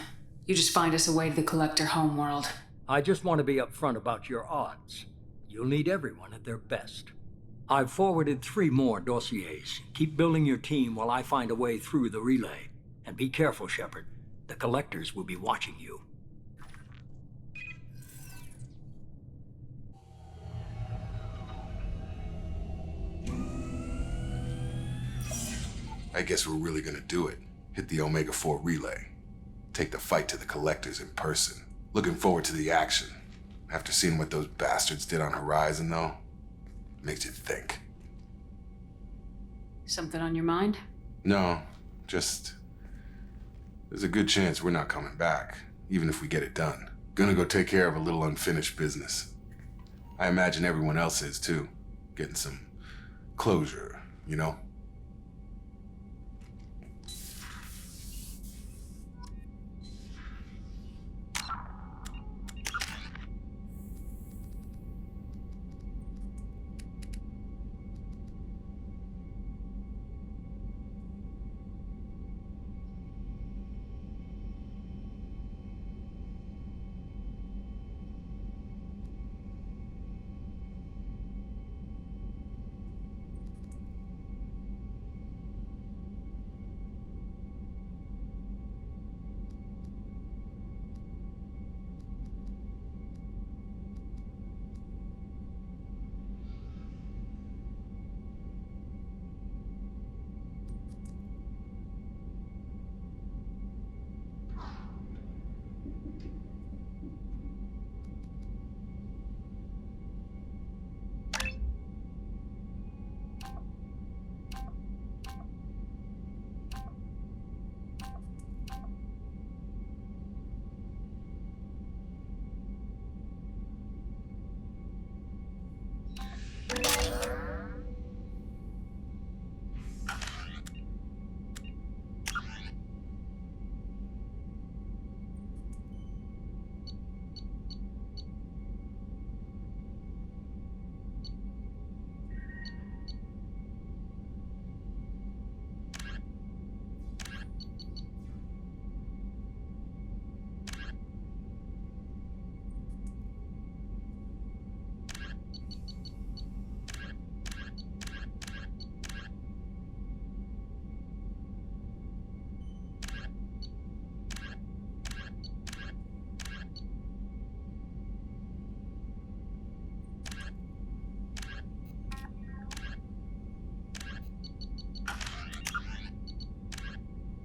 You just find us a way to the Collector homeworld. I just want to be upfront about your odds. You'll need everyone at their best. I've forwarded 3 more dossiers. Keep building your team while I find a way through the relay. And be careful, Shepard. The Collectors will be watching you. I guess we're really gonna do it. Hit the Omega-4 relay. Take the fight to the Collectors in person. Looking forward to the action. After seeing what those bastards did on Horizon, though, makes you think. Something on your mind? No, just... there's a good chance we're not coming back, even if we get it done. Gonna go take care of a little unfinished business. I imagine everyone else is, too. Getting some closure, you know?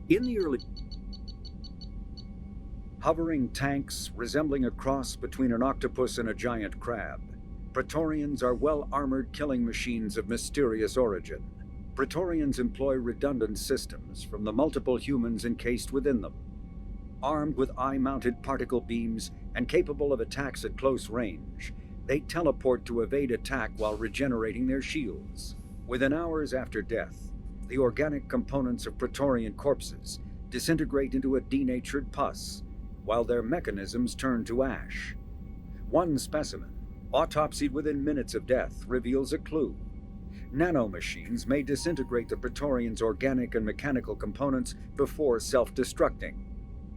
In the early... Hovering tanks resembling a cross between an octopus and a giant crab. Praetorians are well-armored killing machines of mysterious origin. Praetorians employ redundant systems from the multiple humans encased within them. Armed with eye-mounted particle beams and capable of attacks at close range, they teleport to evade attack while regenerating their shields. Within hours after death, the organic components of Praetorian corpses disintegrate into a denatured pus, while their mechanisms turn to ash. One specimen, autopsied within minutes of death, reveals a clue. Nanomachines may disintegrate the Praetorians' organic and mechanical components before self-destructing.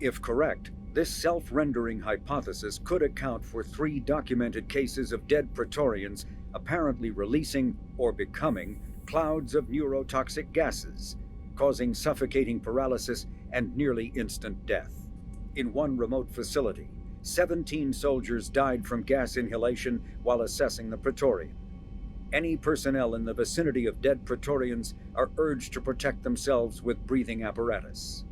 If correct, this self-rendering hypothesis could account for 3 documented cases of dead Praetorians apparently releasing or becoming clouds of neurotoxic gases, causing suffocating paralysis and nearly instant death. In one remote facility, 17 soldiers died from gas inhalation while assessing the Praetorian. Any personnel in the vicinity of dead Praetorians are urged to protect themselves with breathing apparatus.